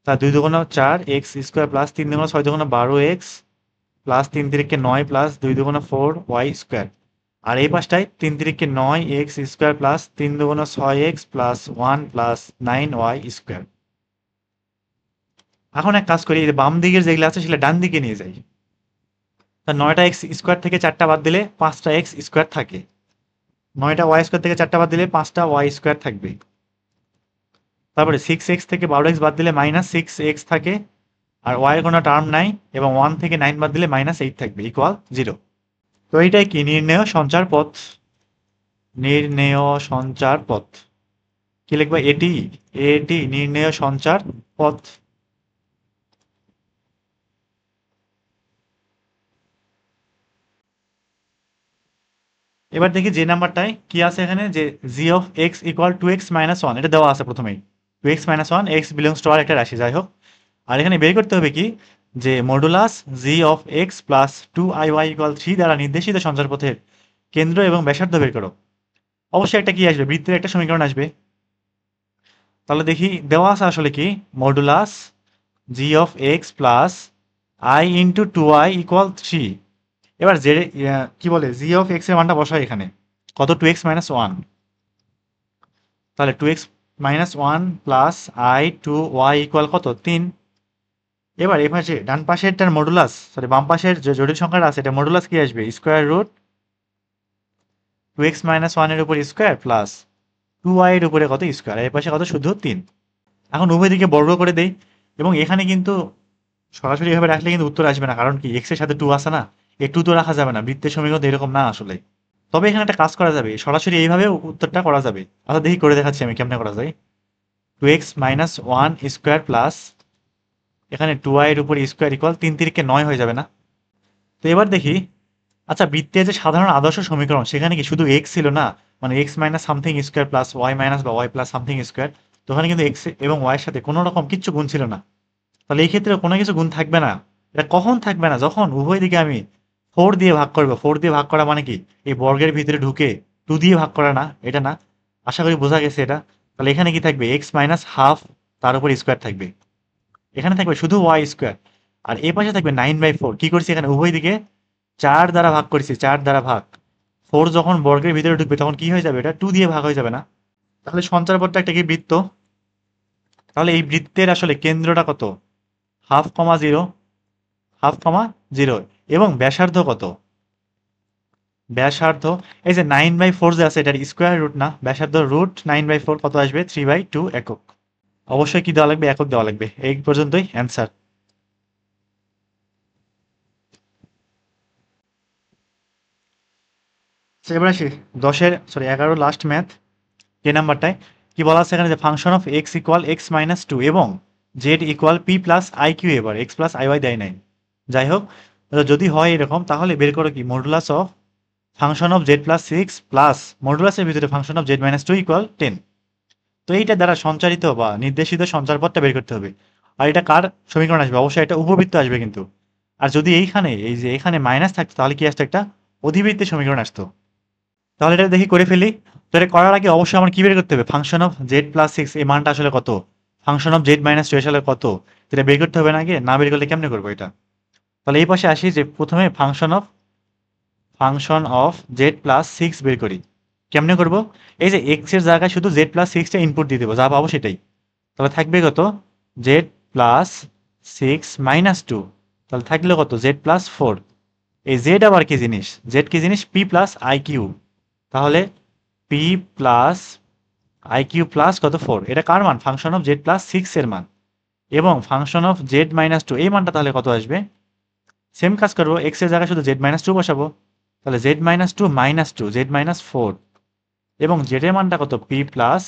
তা 2 দুগুণ 4x স্কোয়ার প্লাস 3 দুগুণ 6 দুগুণ 12x প্লাস 3 তিরিকে 9 প্লাস 2 দুগুণ 4y স্কোয়ার। আর এই পাশটায় 3 তিরিকে 9x স্কোয়ার প্লাস 3 দুগুণ 6x plus 1 plus 9y square. এখন এক কাজ করি, এই যে বাম দিকের যেগুলো আছে সেগুলো ডান দিকে নিয়ে যাই। তা 9টা এক্স স্কোয়ার থেকে 4টা বাদ দিলে 5টা এক্স স্কোয়ার থাকে। 9টা ওয়াই স্কোয়ার থেকে 4টা বাদ দিলে 5টা ওয়াই স্কোয়ার থাকবে। তারপরে 6x থেকে 12x বাদ দিলে -6x থাকে। আর y এর কোনো টার্ম নাই এবং 1 থেকে 9 বাদ দিলে -8 থাকবে ইকুয়াল 0। তো এইটাই কি নির্ণেয় সঞ্চার পথ। নির্ণেয় সঞ্চার পথ কি লিখবা? এটি এটি নির্ণেয় সঞ্চার পথ। এবার দেখি যে নাম্বারটায় কি আছে এখানে, যে g of x equal 2x minus 1 এটা দেওয়া আছে প্রথমেই। 2x minus 1 x belongs to আর একটা রাশি, যাই হোক। আর এখানে বের করতে হবে কি, যে modulus g of x plus 2iy equal 3 দ্বারা নির্দেশিত সঞ্চারপথের কেন্দ্র এবং ব্যাসার্ধ বের করো। অবশ্যই একটা কি আসবে, বৃত্তের একটা সমীকরণ আসবে। তাহলে দেখি দেওয়া আছে আসলে কি, modulus g of x plus i into 2i equal 3। এবার যে কি বলে g অফ x এর মানটা বসাই এখানে, কত? 2x minus 1। তাহলে 2x minus 1 plus i 2y equal কত? 3। এবার এই পাশে ডান পাশেরটার মডুলাস, সরি বাম পাশের যে জটিল সংখ্যাটা আছে এটা মডুলাস কি আসবে? স্কোয়ার রুট 2x মাইনাস 1 এর উপর স্কোয়ার প্লাস 2y এর উপরে কত? স্কোয়ার। এই পাশে কত? শুধু 3। এখন উভয় দিকে বর্গ করে দেই এবং এখানে কিন্তু সরাসরি এভাবে রাখলে কিন্তু উত্তর আসবে না, কারণ কি x এর সাথে 2 আছে না, এই 2 তো রাখা যাবে না, বৃত্তের সমীকরণ এরকম না আসলে। তবে এখানে একটা কাজ করা যাবে, সরাসরি এইভাবে উত্তরটা করা যাবে। আচ্ছা দেখি করে দেখাচ্ছি আমি কেমনে করা যায়। 2x মাইনাস 1 স্কোয়ার প্লাস এখানে 2y এর উপর স্কোয়ার ইকুয়াল 3 তিরিকে 9 হয়ে যাবে না? তো এবার দেখি, আচ্ছা বৃত্তের যে সাধারণ আদর্শ সমীকরণ সেখানে কি শুধু x ছিল না, মানে x minus something square plus y minus বা y প্লাস সামথিং স্কোয়ার। তো ওখানে কিন্তু x এবং y এর সাথে কোনো রকম কিচ্ছু গুণ ছিল না। তাহলে এই ক্ষেত্রে কোনো কিছু গুণ থাকবে না। এটা কখন থাকবে না? যখন উভয় দিকে আমি 4 দিয়ে ভাগ করবো। 4 দিয়ে ভাগ করা মানে কি, এই বর্গের ভিতরে ঢুকে 2 দিয়ে ভাগ করা না, এটা না। আশা করি বোঝা গেছে এটা। তাহলে এখানে কি থাকবে? x মাইনাস হাফ তার উপর স্কোয়ার থাকবে। এখানে থাকবে শুধু y স্কোয়ার। আর এই পাশে থাকবে 9/4। কি করছি এখানে? উভয় দিকে 4 দ্বারা ভাগ করেছি, 4 দ্বারা ভাগ। 4 যখন বর্গের ভিতরে ঢুকবে তখন কি হয়ে যাবে? এটা 2 দিয়ে ভাগ হয়ে যাবে না? তাহলে সঞ্চারপথটা একটা কি বৃত্ত। তাহলে এই বৃত্তের আসলে কেন্দ্রটা কত? হাফ কমা 0, হাফ কমা 0। এবং ব্যাসার্ধ কত? ব্যাসার্ধ এই যে 9/4 যে আছে এটার স্কোয়ার রুট না, ব্যাসার্ধ রুট 9/4 কত আসবে? 3/2 একক। অবশ্যই কি দেওয়া লাগবে? একক দেওয়া লাগবে। এই পর্যন্তই অ্যান্সার। এবার আসি 11 লাস্ট ম্যাথ, যে নাম্বারটায় কি বলা আছে এখানে, যে function of x equal x minus 2 এবং z equal p plus I q. এবার এক্স প্লাস আই ওয়াই দেয় নাই, যাই হোক। যদি হয় এরকম তাহলে বের করো কি, modulus of function of Z plus 6 plus মডুলাসের ভিতরে function of Z minus 2 equal 10। তো এইটা দ্বারা সঞ্চারিত বা নির্দেশিত সঞ্চারপথটা বের করতে হবে। আর এটা কার সমীকরণ আসবে? অবশ্যই এটা উপবৃত্ত আসবে কিন্তু। আর যদি এইখানে এই যে এখানে মাইনাস থাকতো তাহলে কি আসতো? একটা অধিবৃত্তের সমীকরণ আসতো। তাহলে এটা দেখি করে ফেলি। তো এটা করার আগে অবশ্যই আমার কি বের করতে হবে? ফাংশন অফ জেড প্লাস 6 এই মানটা আসলে কত, ফাংশন অফ জেড মাইনাস 2 আসলে কত, এটা বের করতে হবে না আগে? না বের করলে কেমনে করবো এটা? তাহলে এই পাশে আসি, যে প্রথমে ফাংশন অফ জেড প্লাস 6 বের করি। কেমনে করব? এই যে এক্স এর জায়গায় শুধু জেড প্লাস 6টা ইনপুট দিয়ে দেবো, যা পাবো সেটাই। তাহলে থাকবে কত? Z plus 6 minus 2। তাহলে থাকলে কত? Z plus 4। এই জেড আবার কি জিনিস? জেড কি জিনিস? P plus I Q. তাহলে P plus I Q plus কত? 4। এটা কার মান? ফাংশন অফ জেড প্লাস 6 এর মান। এবং ফাংশন অফ জেড মাইনাস 2 এই মানটা তাহলে কত আসবে? সেম কাজ করবো, এক্স এর জায়গায় শুধু জেড মাইনাস 2 বসাবো। তাহলে Z minus 2 minus 2 Z minus 4। এবং জেড এর মানটা কত? পি প্লাস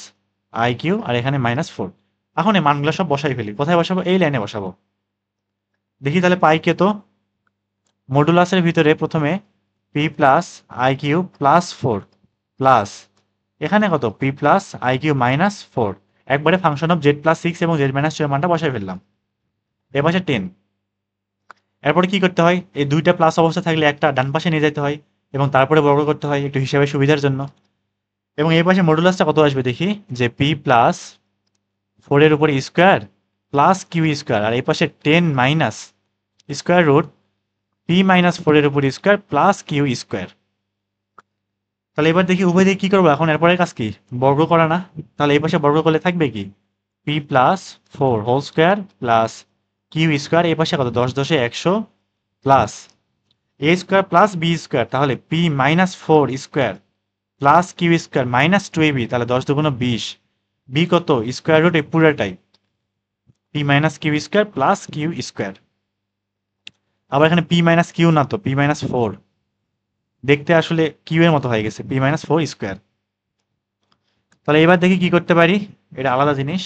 আই কিউ, আর এখানে -4। এখন এই মানগুলো সব বসাই ফেলি। কোথায় বসাবো? এই লাইনে বসাবো। দেখি তাহলে পাই কে, তো মডুলাসের ভিতরে প্রথমে p plus I Q plus 4 plus এখানে কত? P plus I q minus 4। একবারে ফাংশন অফ জেড প্লাস 6 এবং জেড মাইনাস 2 এর মানটা বসাই ফেললাম। এর পাশে 10। এরপরে কি করতে হয়? এই দুইটা প্লাস অবস্থা থাকলে একটা ডান পাশে নিয়ে যেতে হয়। এবং তারপরে বর্গ করতে হয় একটু হিসাবের সুবিধার জন্য। এবং এই পাশে মডুলাসটা কত আসবে দেখি, যে পি প্লাস 4 এর উপর স্কোয়ার প্লাস কিউ স্কোয়ার, আর এই পাশে 10 minus square root p minus 4 এর উপর স্কোয়ার প্লাস কিউ স্কোয়ার। তাহলে এবার দেখি উভয় দিকে কি করবো এখন, এরপরে কাজ কি, বর্গ করা না? তাহলে এই পাশে বর্গ করলে থাকবে কি, p plus 4 whole square plus q square, এই পাশে কত 10 10 100 plus a square plus b square, তাহলে p minus 4 square plus q square minus 2ab, তাহলে 10 দুগুণ 20, বি কত স্কোয়ার রুট এই পুরাটাই p minus q square plus q square. আবার এখানে পি মাইনাস কিউ না তো, পি মাইনাস 4, দেখতে আসলে কিউ এর মতো হয়ে গেছে, পি মাইনাস 4 স্কোয়ার। তাহলে এবার দেখি কি করতে পারি, এটা আলাদা জিনিস।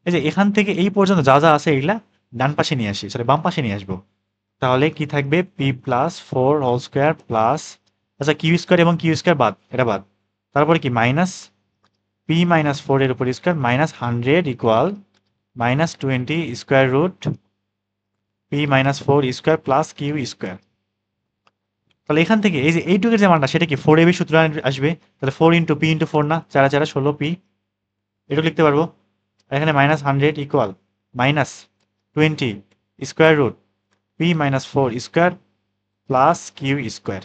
এই যে এখান থেকে এই পর্যন্ত যা যা আছে এগুলা ডান পাশে নিয়ে আসি, সরি বাম পাশে নিয়ে আসবো। তাহলে কি থাকবে, p plus 4 whole square plus, আচ্ছা কিউ স্কোয়ার এবং কিউ স্কোয়ার বাদ, এটা বাদ, তারপরে কি মাইনাস পি মাইনাস 4 এর উপর square minus 100 equal minus 20 square root p minus 4 square plus q square. তাহলে এখান থেকে এই যে এইটুকের যে মানটা সেটা কি 4ab সূত্র আসবে, তাহলে 4 ইন্টু পি ইন্টু 4 না, 4 4 16 পি, এটা লিখতে পারবো। আর এখানে minus 100 equal minus 20 square root p minus 4 square plus q square.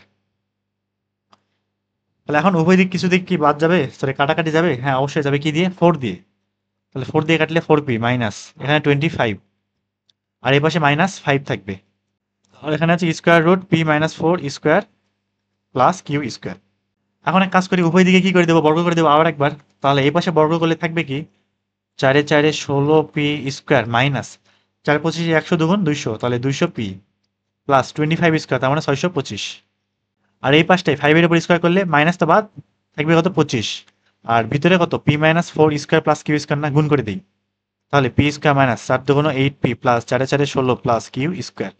তাহলে এখন উভয় দিক কিছু দিক কি বাদ যাবে, সরি কাটাকাটি যাবে, হ্যাঁ অবশ্যই যাবে, কি দিয়ে 4 দিয়ে, তাহলে 4 দিয়ে কাটলে 4p মাইনাস এখানে 25, আর এই পাশে মাইনাস 5 থাকবে। আর এখানে আছে square root p minus 4 square plus q square. এখন এক কাজ করি, উভয় দিকে কি করে দেবো, বর্গ করে দেবো আবার একবার। তাহলে এই পাশে বর্গ করলে থাকবে কি, 4 4 16 পি স্কোয়ার মাইনাস 4 25 100 দুগুণ 200, তাহলে 200 পি প্লাস 25 স্কোয়ার, তার মানে 625। আর এই পাশটায় 5 এর উপর স্কোয়ার করলে মাইনাস তো বাদ থাকবে কত 25, আর ভিতরে কত p minus 4 square plus q square, না গুণ করে দিই, তাহলে পি স্কোয়ার মাইনাস 4 দুগুণ 8p plus 4 4 16 plus q square.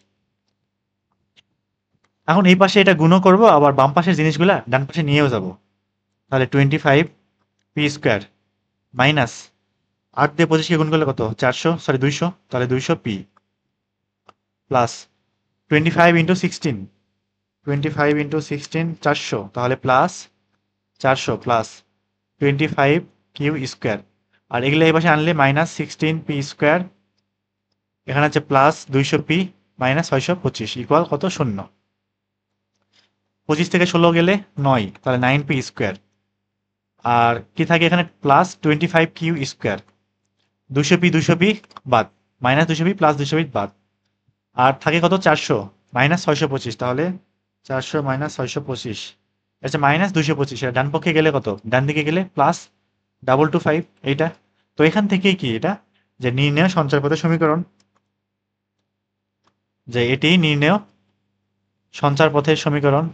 এখন এই পাশে এটা গুণও করবো, আবার বাম পাশের জিনিসগুলা ডান পাশে নিয়েও যাব। তাহলে 25 পি স্কোয়ার মাইনাস 8 দিয়ে 25কে গুণ করলে কত 400, সরি 200, তাহলে 200 পি প্লাস 25 ইন্টু 16, 25 ইন্টু 16 400, তাহলে প্লাস 400 প্লাস 25 কিউ স্কোয়ার। আর এগুলো এই পাশে আনলে মাইনাস 16 পি স্কোয়ার, এখানে আছে প্লাস 200 পি মাইনাস 625 ইকুয়াল কত 0। 25 থেকে 16 গেলে 9, তাহলে 9 পি স্কোয়ার। আর কি থাকে এখানে প্লাস 25 কিউ স্কোয়ার, 200 পি বাদ, মাইনাস 200 পি প্লাস 200 পি বাদ, আর থাকে কত 400 মাইনাস 625, তাহলে 400 মাইনাস 625, আচ্ছা মাইনাস 225, ডান পক্ষে গেলে কত, ডান দিকে গেলে প্লাস 225 এইটা। তো এখান থেকেই কি এটা, যে নির্ণেয় সঞ্চার পথের সমীকরণ, যে এটি নির্ণেয় সঞ্চার পথের সমীকরণ।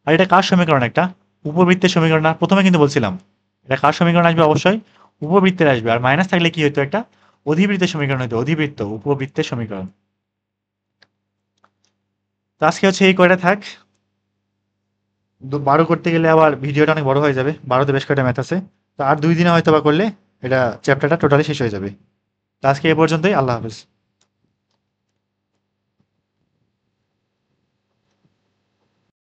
আর এটা কার সমীকরণ, একটা উপবৃত্তের সমীকরণ না, প্রথমে কিন্তু বলছিলাম এটা কার সমীকরণ আসবে, অবশ্যই উপবৃত্তের আসবে। আর মাইনাস থাকলে কি হতো, একটা অধিবৃত্তের সমীকরণ হতো, অধিবৃত্ত উপবৃত্তের সমীকরণ। তো আজকে হচ্ছে এই কয়টা থাক, 12 করতে গেলে আবার ভিডিওটা অনেক বড় হয়ে যাবে, 12তে বেশ কয়টা ম্যাথ আছে, তো আর 2 দিনে হয়তো বা করলে এটা চ্যাপ্টারটা টোটালি শেষ হয়ে যাবে। তো আজকে এ পর্যন্তই, আল্লাহ হাফেজ।